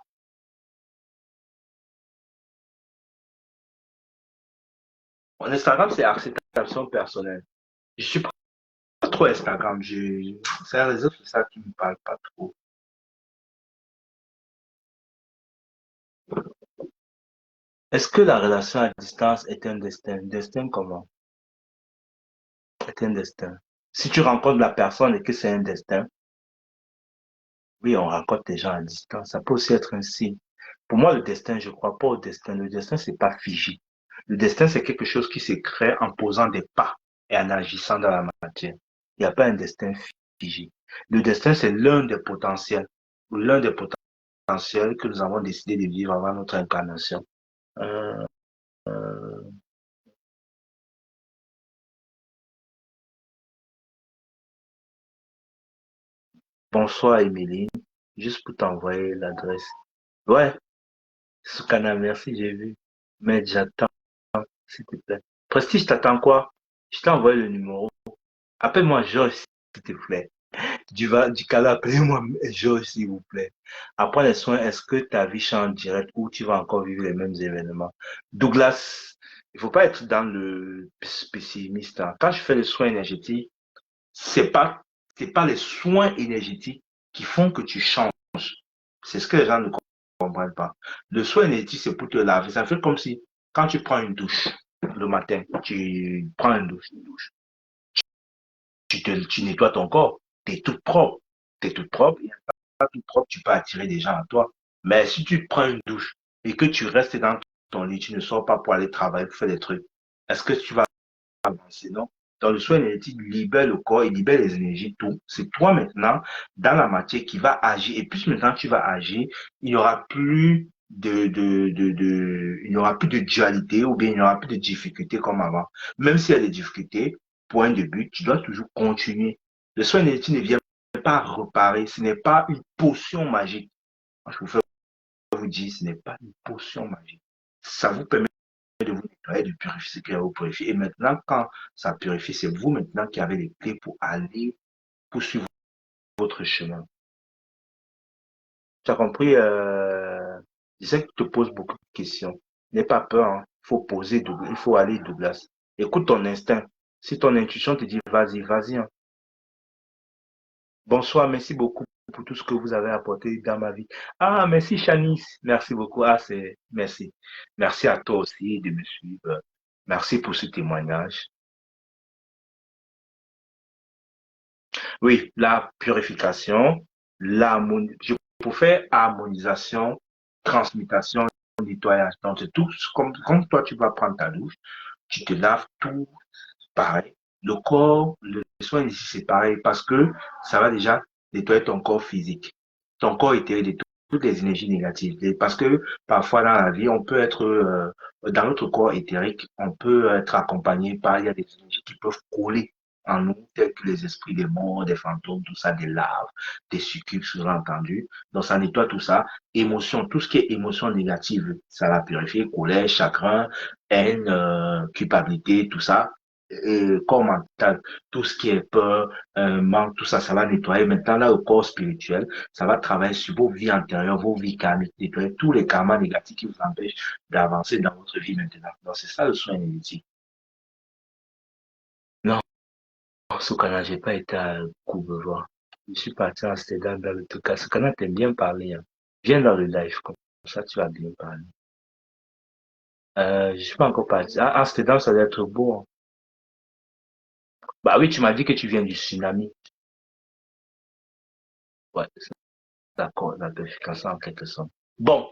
Mon Instagram, c'est acceptation personnelle. Je suis pas trop Instagram. C'est un réseau social qui me parle pas trop. Est-ce que la relation à distance est un destin? Destin comment? Est un destin. Si tu rencontres la personne et que c'est un destin, oui, on rencontre des gens à distance. Ça peut aussi être un signe. Pour moi, le destin, je crois pas au destin. Le destin, c'est pas figé. Le destin, c'est quelque chose qui se crée en posant des pas et en agissant dans la matière. Il n'y a pas un destin figé. Le destin, c'est l'un des potentiels, ou l'un des potentiels que nous avons décidé de vivre avant notre incarnation. Euh, Bonsoir, Émilie. Juste pour t'envoyer l'adresse. Ouais, Soukana, merci, j'ai vu. Mais j'attends, s'il te plaît. Prestige, t'attends quoi? Je t'ai envoyé le numéro. Appelle-moi Georges, s'il te plaît. Du cas là, appelez-moi Georges, s'il vous plaît. Après les soins, est-ce que ta vie change en direct ou tu vas encore vivre les mêmes événements? Douglas, il faut pas être dans le pessimiste, hein. Quand je fais les soins énergétiques, c'est pas, c'est pas les soins énergétiques qui font que tu changes. C'est ce que les gens ne comprennent pas. Le soin énergétique, c'est pour te laver. Ça fait comme si, quand tu prends une douche le matin, tu prends une douche, tu nettoies ton corps, tu es toute propre. Tu es toute propre, et pas toute propre, tu peux attirer des gens à toi. Mais si tu prends une douche et que tu restes dans ton lit, tu ne sors pas pour aller travailler, pour faire des trucs, est-ce que tu vas avancer? Non. Dans le soin énergétique, libère le corps, il libère les énergies, tout. C'est toi maintenant, dans la matière, qui va agir. Et plus maintenant tu vas agir, il n'y aura plus il n'y aura plus de dualité ou bien il n'y aura plus de difficultés comme avant. Même s'il y a des difficultés, point de but, tu dois toujours continuer. Le soin énergétique ne vient pas réparer, ce n'est pas une potion magique. Moi, je vous dire, ce n'est pas une potion magique. Ça vous permet de vous nettoyer, de purifier ce qui va vous purifier. Et maintenant, quand ça purifie, c'est vous maintenant qui avez les clés pour aller poursuivre votre chemin. Tu as compris, je sais que tu te poses beaucoup de questions. N'aie pas peur, hein. Il faut poser, il faut aller, Douglas. Écoute ton instinct. Si ton intuition te dit vas-y, vas-y, hein. Bonsoir, merci beaucoup pour tout ce que vous avez apporté dans ma vie. Ah, merci Shanice. Merci beaucoup. Ah, merci. Merci à toi aussi de me suivre. Merci pour ce témoignage. Oui, la purification, pour faire harmonisation, transmutation, nettoyage. Donc, c'est tout comme toi, tu vas prendre ta douche, tu te laves tout pareil. Le corps, le soin ici, c'est pareil parce que ça va déjà nettoyer ton corps physique, ton corps éthérique de toutes les énergies négatives. Et parce que parfois dans la vie, on peut être, dans notre corps éthérique, on peut être accompagné par, il y a des énergies qui peuvent coller en nous, tels que les esprits des morts, des fantômes, tout ça, des larves, des succubes, sous-entendu. Donc, ça nettoie tout ça. Émotion, tout ce qui est émotion négative, ça va purifier. Colère, chagrin, haine, culpabilité, tout ça. Corps mental, tout ce qui est peur, manque, tout ça, ça va nettoyer. Maintenant, là, au corps spirituel, ça va travailler sur vos vies antérieures, vos vies karmiques, nettoyer tous les karmas négatifs qui vous empêchent d'avancer dans votre vie maintenant. Donc, c'est ça le soin énergétique. Non, ce canal, j'ai pas été à Courbevoie. Je suis parti à Amsterdam dans le tout cas. Ce canal t'aime bien parler, hein. Viens dans le live, comme ça, tu vas bien parler. Je suis pas encore parti. À Amsterdam, ça doit être beau, hein. Bah oui, tu m'as dit que tu viens du tsunami. Ouais, d'accord, la vérification en quelque sorte. Bon,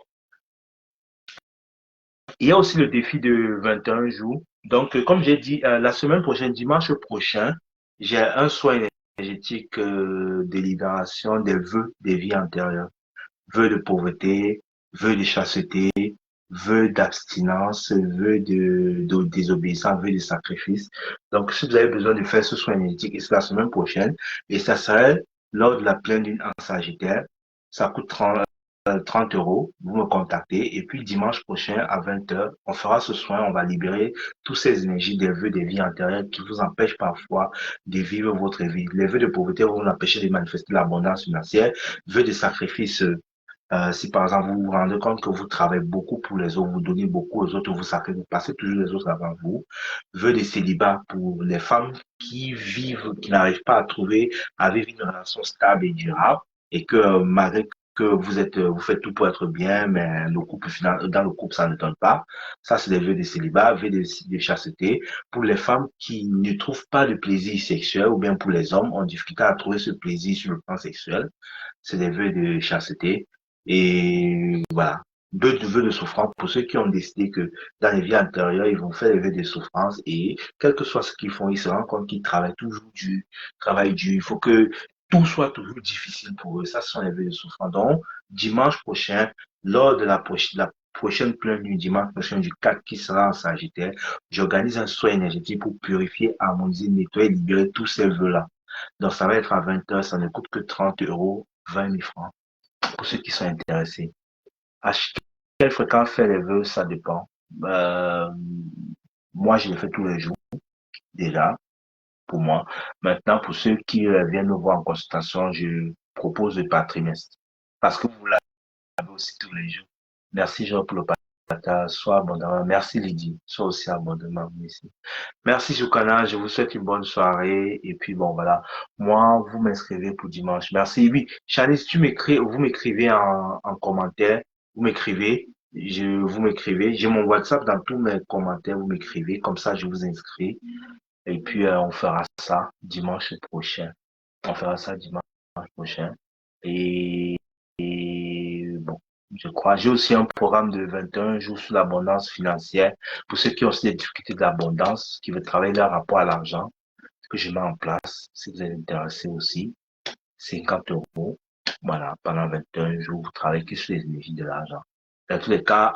il y a aussi le défi de 21 jours. Donc, comme j'ai dit, la semaine prochaine, dimanche prochain, j'ai un soin énergétique de libération des vœux des vies antérieures. Vœux de pauvreté, vœux de chasteté, vœux d'abstinence, vœux de désobéissance, vœux de sacrifice. Donc, si vous avez besoin de faire ce soin énergétique, et c'est la semaine prochaine, et ça serait lors de la pleine lune en Sagittaire, ça coûte 30 euros, vous me contactez, et puis dimanche prochain à 20 heures, on fera ce soin, on va libérer toutes ces énergies des vœux des vies antérieures qui vous empêchent parfois de vivre votre vie. Les vœux de pauvreté vont vous empêcher de manifester l'abondance financière, vœux de sacrifice, si par exemple vous vous rendez compte que vous travaillez beaucoup pour les autres, vous donnez beaucoup aux autres, vous sacrifiez, vous passez toujours les autres avant vous, vœux de célibat pour les femmes qui vivent, qui n'arrivent pas à vivre une relation stable et durable, et que malgré que vous faites tout pour être bien, mais le couple final, dans le couple, ça ne donne pas. Ça, c'est des vœux de célibat, vœux de chasteté. Pour les femmes qui ne trouvent pas de plaisir sexuel, ou bien pour les hommes, ont difficulté à trouver ce plaisir sur le plan sexuel, c'est des vœux de chasteté. Et voilà. Vœux de souffrance pour ceux qui ont décidé que dans les vies antérieures, ils vont faire des vœux de souffrance et quel que soit ce qu'ils font, ils se rendent compte qu'ils travaillent toujours dur, travaillent dur. Il faut que tout soit toujours difficile pour eux. Ça, ce sont les vœux de souffrance. Donc, dimanche prochain, lors de la prochaine pleine lune, dimanche prochain du 4 qui sera en Sagittaire, j'organise un soin énergétique pour purifier, harmoniser, nettoyer, libérer tous ces vœux-là. Donc, ça va être à 20 heures, ça ne coûte que 30 euros, 20 000 francs pour ceux qui sont intéressés. À quelle fréquence faire les vœux, ça dépend. Moi, je les fais tous les jours, déjà, pour moi. Maintenant, pour ceux qui viennent me voir en consultation, je propose par trimestre. Parce que vous l'avez aussi tous les jours. Merci, Jean, pour le partage. Sois abondamment. Merci, Lydie. Sois aussi abondamment ici. Merci, Soukana. Je vous souhaite une bonne soirée. Et puis, bon, voilà. Moi, vous m'inscrivez pour dimanche. Merci. Oui, Chalice, vous m'écrivez en commentaire. Vous m'écrivez. Vous m'écrivez. J'ai mon WhatsApp dans tous mes commentaires. Vous m'écrivez. Comme ça, je vous inscris. Et puis, on fera ça dimanche prochain. On fera ça dimanche prochain. Et bon, je crois. J'ai aussi un programme de 21 jours sur l'abondance financière pour ceux qui ont aussi des difficultés d'abondance, qui veulent travailler leur rapport à l'argent, que je mets en place. Si vous êtes intéressé aussi, 50 euros. Voilà, pendant 21 jours, vous travaillez que sur les énergies de l'argent. Dans tous les cas,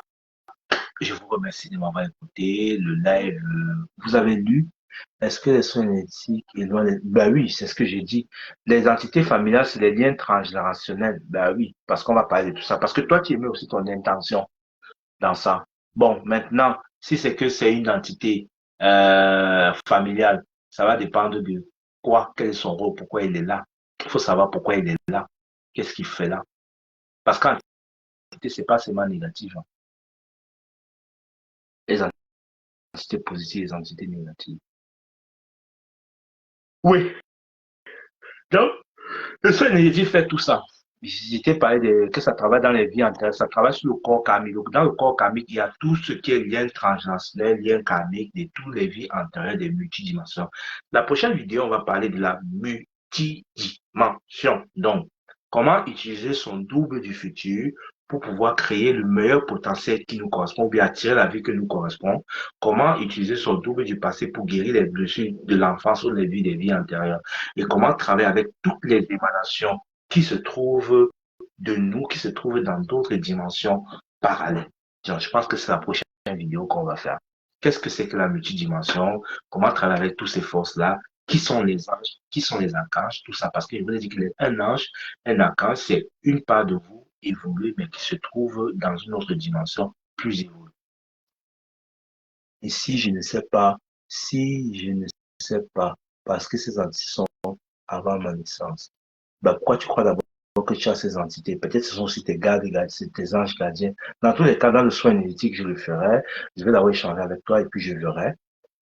je vous remercie de m'avoir écouté. Le live, vous avez lu. Est-ce que les soins énergétiques éloignent Ben oui, c'est ce que j'ai dit. Les entités familiales, c'est les liens transgénérationnels. Ben oui, parce qu'on va parler de tout ça. Parce que toi, tu mets aussi ton intention dans ça. Bon, maintenant, si c'est que c'est une entité familiale, ça va dépendre de quoi, quel est son rôle, pourquoi il est là. Il faut savoir pourquoi il est là. Qu'est-ce qu'il fait là. Parce qu'en réalité, c'est pas seulement négatif, hein. Les entités positives, les entités négatives. Oui. Donc, le soin énergétique fait tout ça. J'étais parlé que ça travaille dans les vies antérieures, ça travaille sur le corps karmique. Donc, dans le corps karmique, il y a tout ce qui est lien transgénérationnel, lien karmique de toutes les vies antérieures des multidimensions. La prochaine vidéo, on va parler de la multidimension. Donc, comment utiliser son double du futur pour pouvoir créer le meilleur potentiel qui nous correspond, ou bien attirer la vie que nous correspond. Comment utiliser son double du passé pour guérir les blessures de l'enfance ou les vies des vies antérieures. Et comment travailler avec toutes les émanations qui se trouvent de nous, qui se trouvent dans d'autres dimensions parallèles. Je pense que c'est la prochaine vidéo qu'on va faire. Qu'est-ce que c'est que la multidimension? Comment travailler avec toutes ces forces-là qui sont les anges, qui sont les archanges, tout ça, parce que je vous ai dit qu'un ange, un archange, c'est une part de vous évoluée, mais qui se trouve dans une autre dimension plus évoluée. Et si je ne sais pas, parce que ces entités sont avant ma naissance, ben pourquoi tu crois d'abord que tu as ces entités? Peut-être ce sont aussi tes gardes, c'est tes anges gardiens. Dans tous les cas, dans le soin énergétique, je le ferai. Je vais d'abord échanger avec toi et puis je verrai.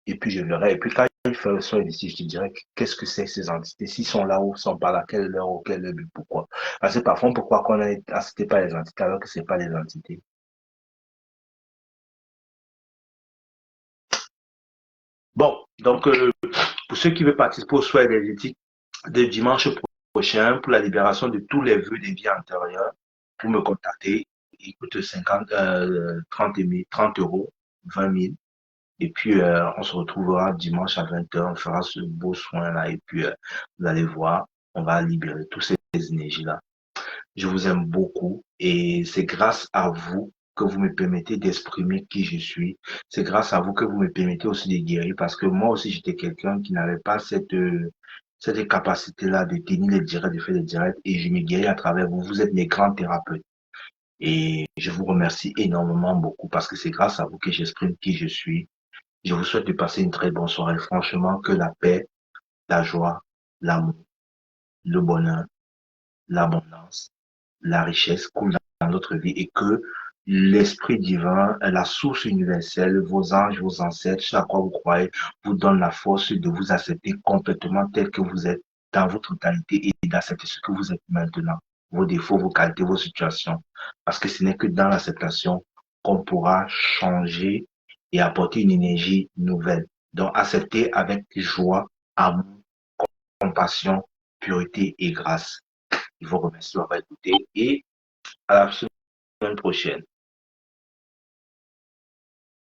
Et puis je verrai. Et puis quand il fait le soin énergétique, je te dirai qu'est-ce que c'est ces entités. S'ils sont là ou sont pas là, quelle heure ou quel but, pourquoi. Parce que parfois, pourquoi qu'on a accepté pas les entités alors que c'est pas les entités. Bon, donc pour ceux qui veulent participer au soin énergétique de dimanche prochain pour la libération de tous les vœux des vies antérieures, pour me contacter, il coûte 30 euros, 20 000. Et puis, on se retrouvera dimanche à 20h, on fera ce beau soin-là. Et puis, vous allez voir, on va libérer toutes ces énergies-là. Je vous aime beaucoup et c'est grâce à vous que vous me permettez d'exprimer qui je suis. C'est grâce à vous que vous me permettez aussi de guérir parce que moi aussi, j'étais quelqu'un qui n'avait pas cette capacité-là de tenir les directs, de faire les directs et je me guéris à travers vous. Vous êtes mes grands thérapeutes. Et je vous remercie énormément beaucoup parce que c'est grâce à vous que j'exprime qui je suis. Je vous souhaite de passer une très bonne soirée. Franchement, que la paix, la joie, l'amour, le bonheur, l'abondance, la richesse coulent dans notre vie et que l'Esprit divin, la source universelle, vos anges, vos ancêtres, ce à quoi vous croyez, vous donne la force de vous accepter complètement tel que vous êtes dans votre totalité et d'accepter ce que vous êtes maintenant, vos défauts, vos qualités, vos situations. Parce que ce n'est que dans l'acceptation qu'on pourra changer et apporter une énergie nouvelle. Donc, accepter avec joie, amour, compassion, pureté et grâce. Je vous remercie d'avoir écouté et à la semaine prochaine.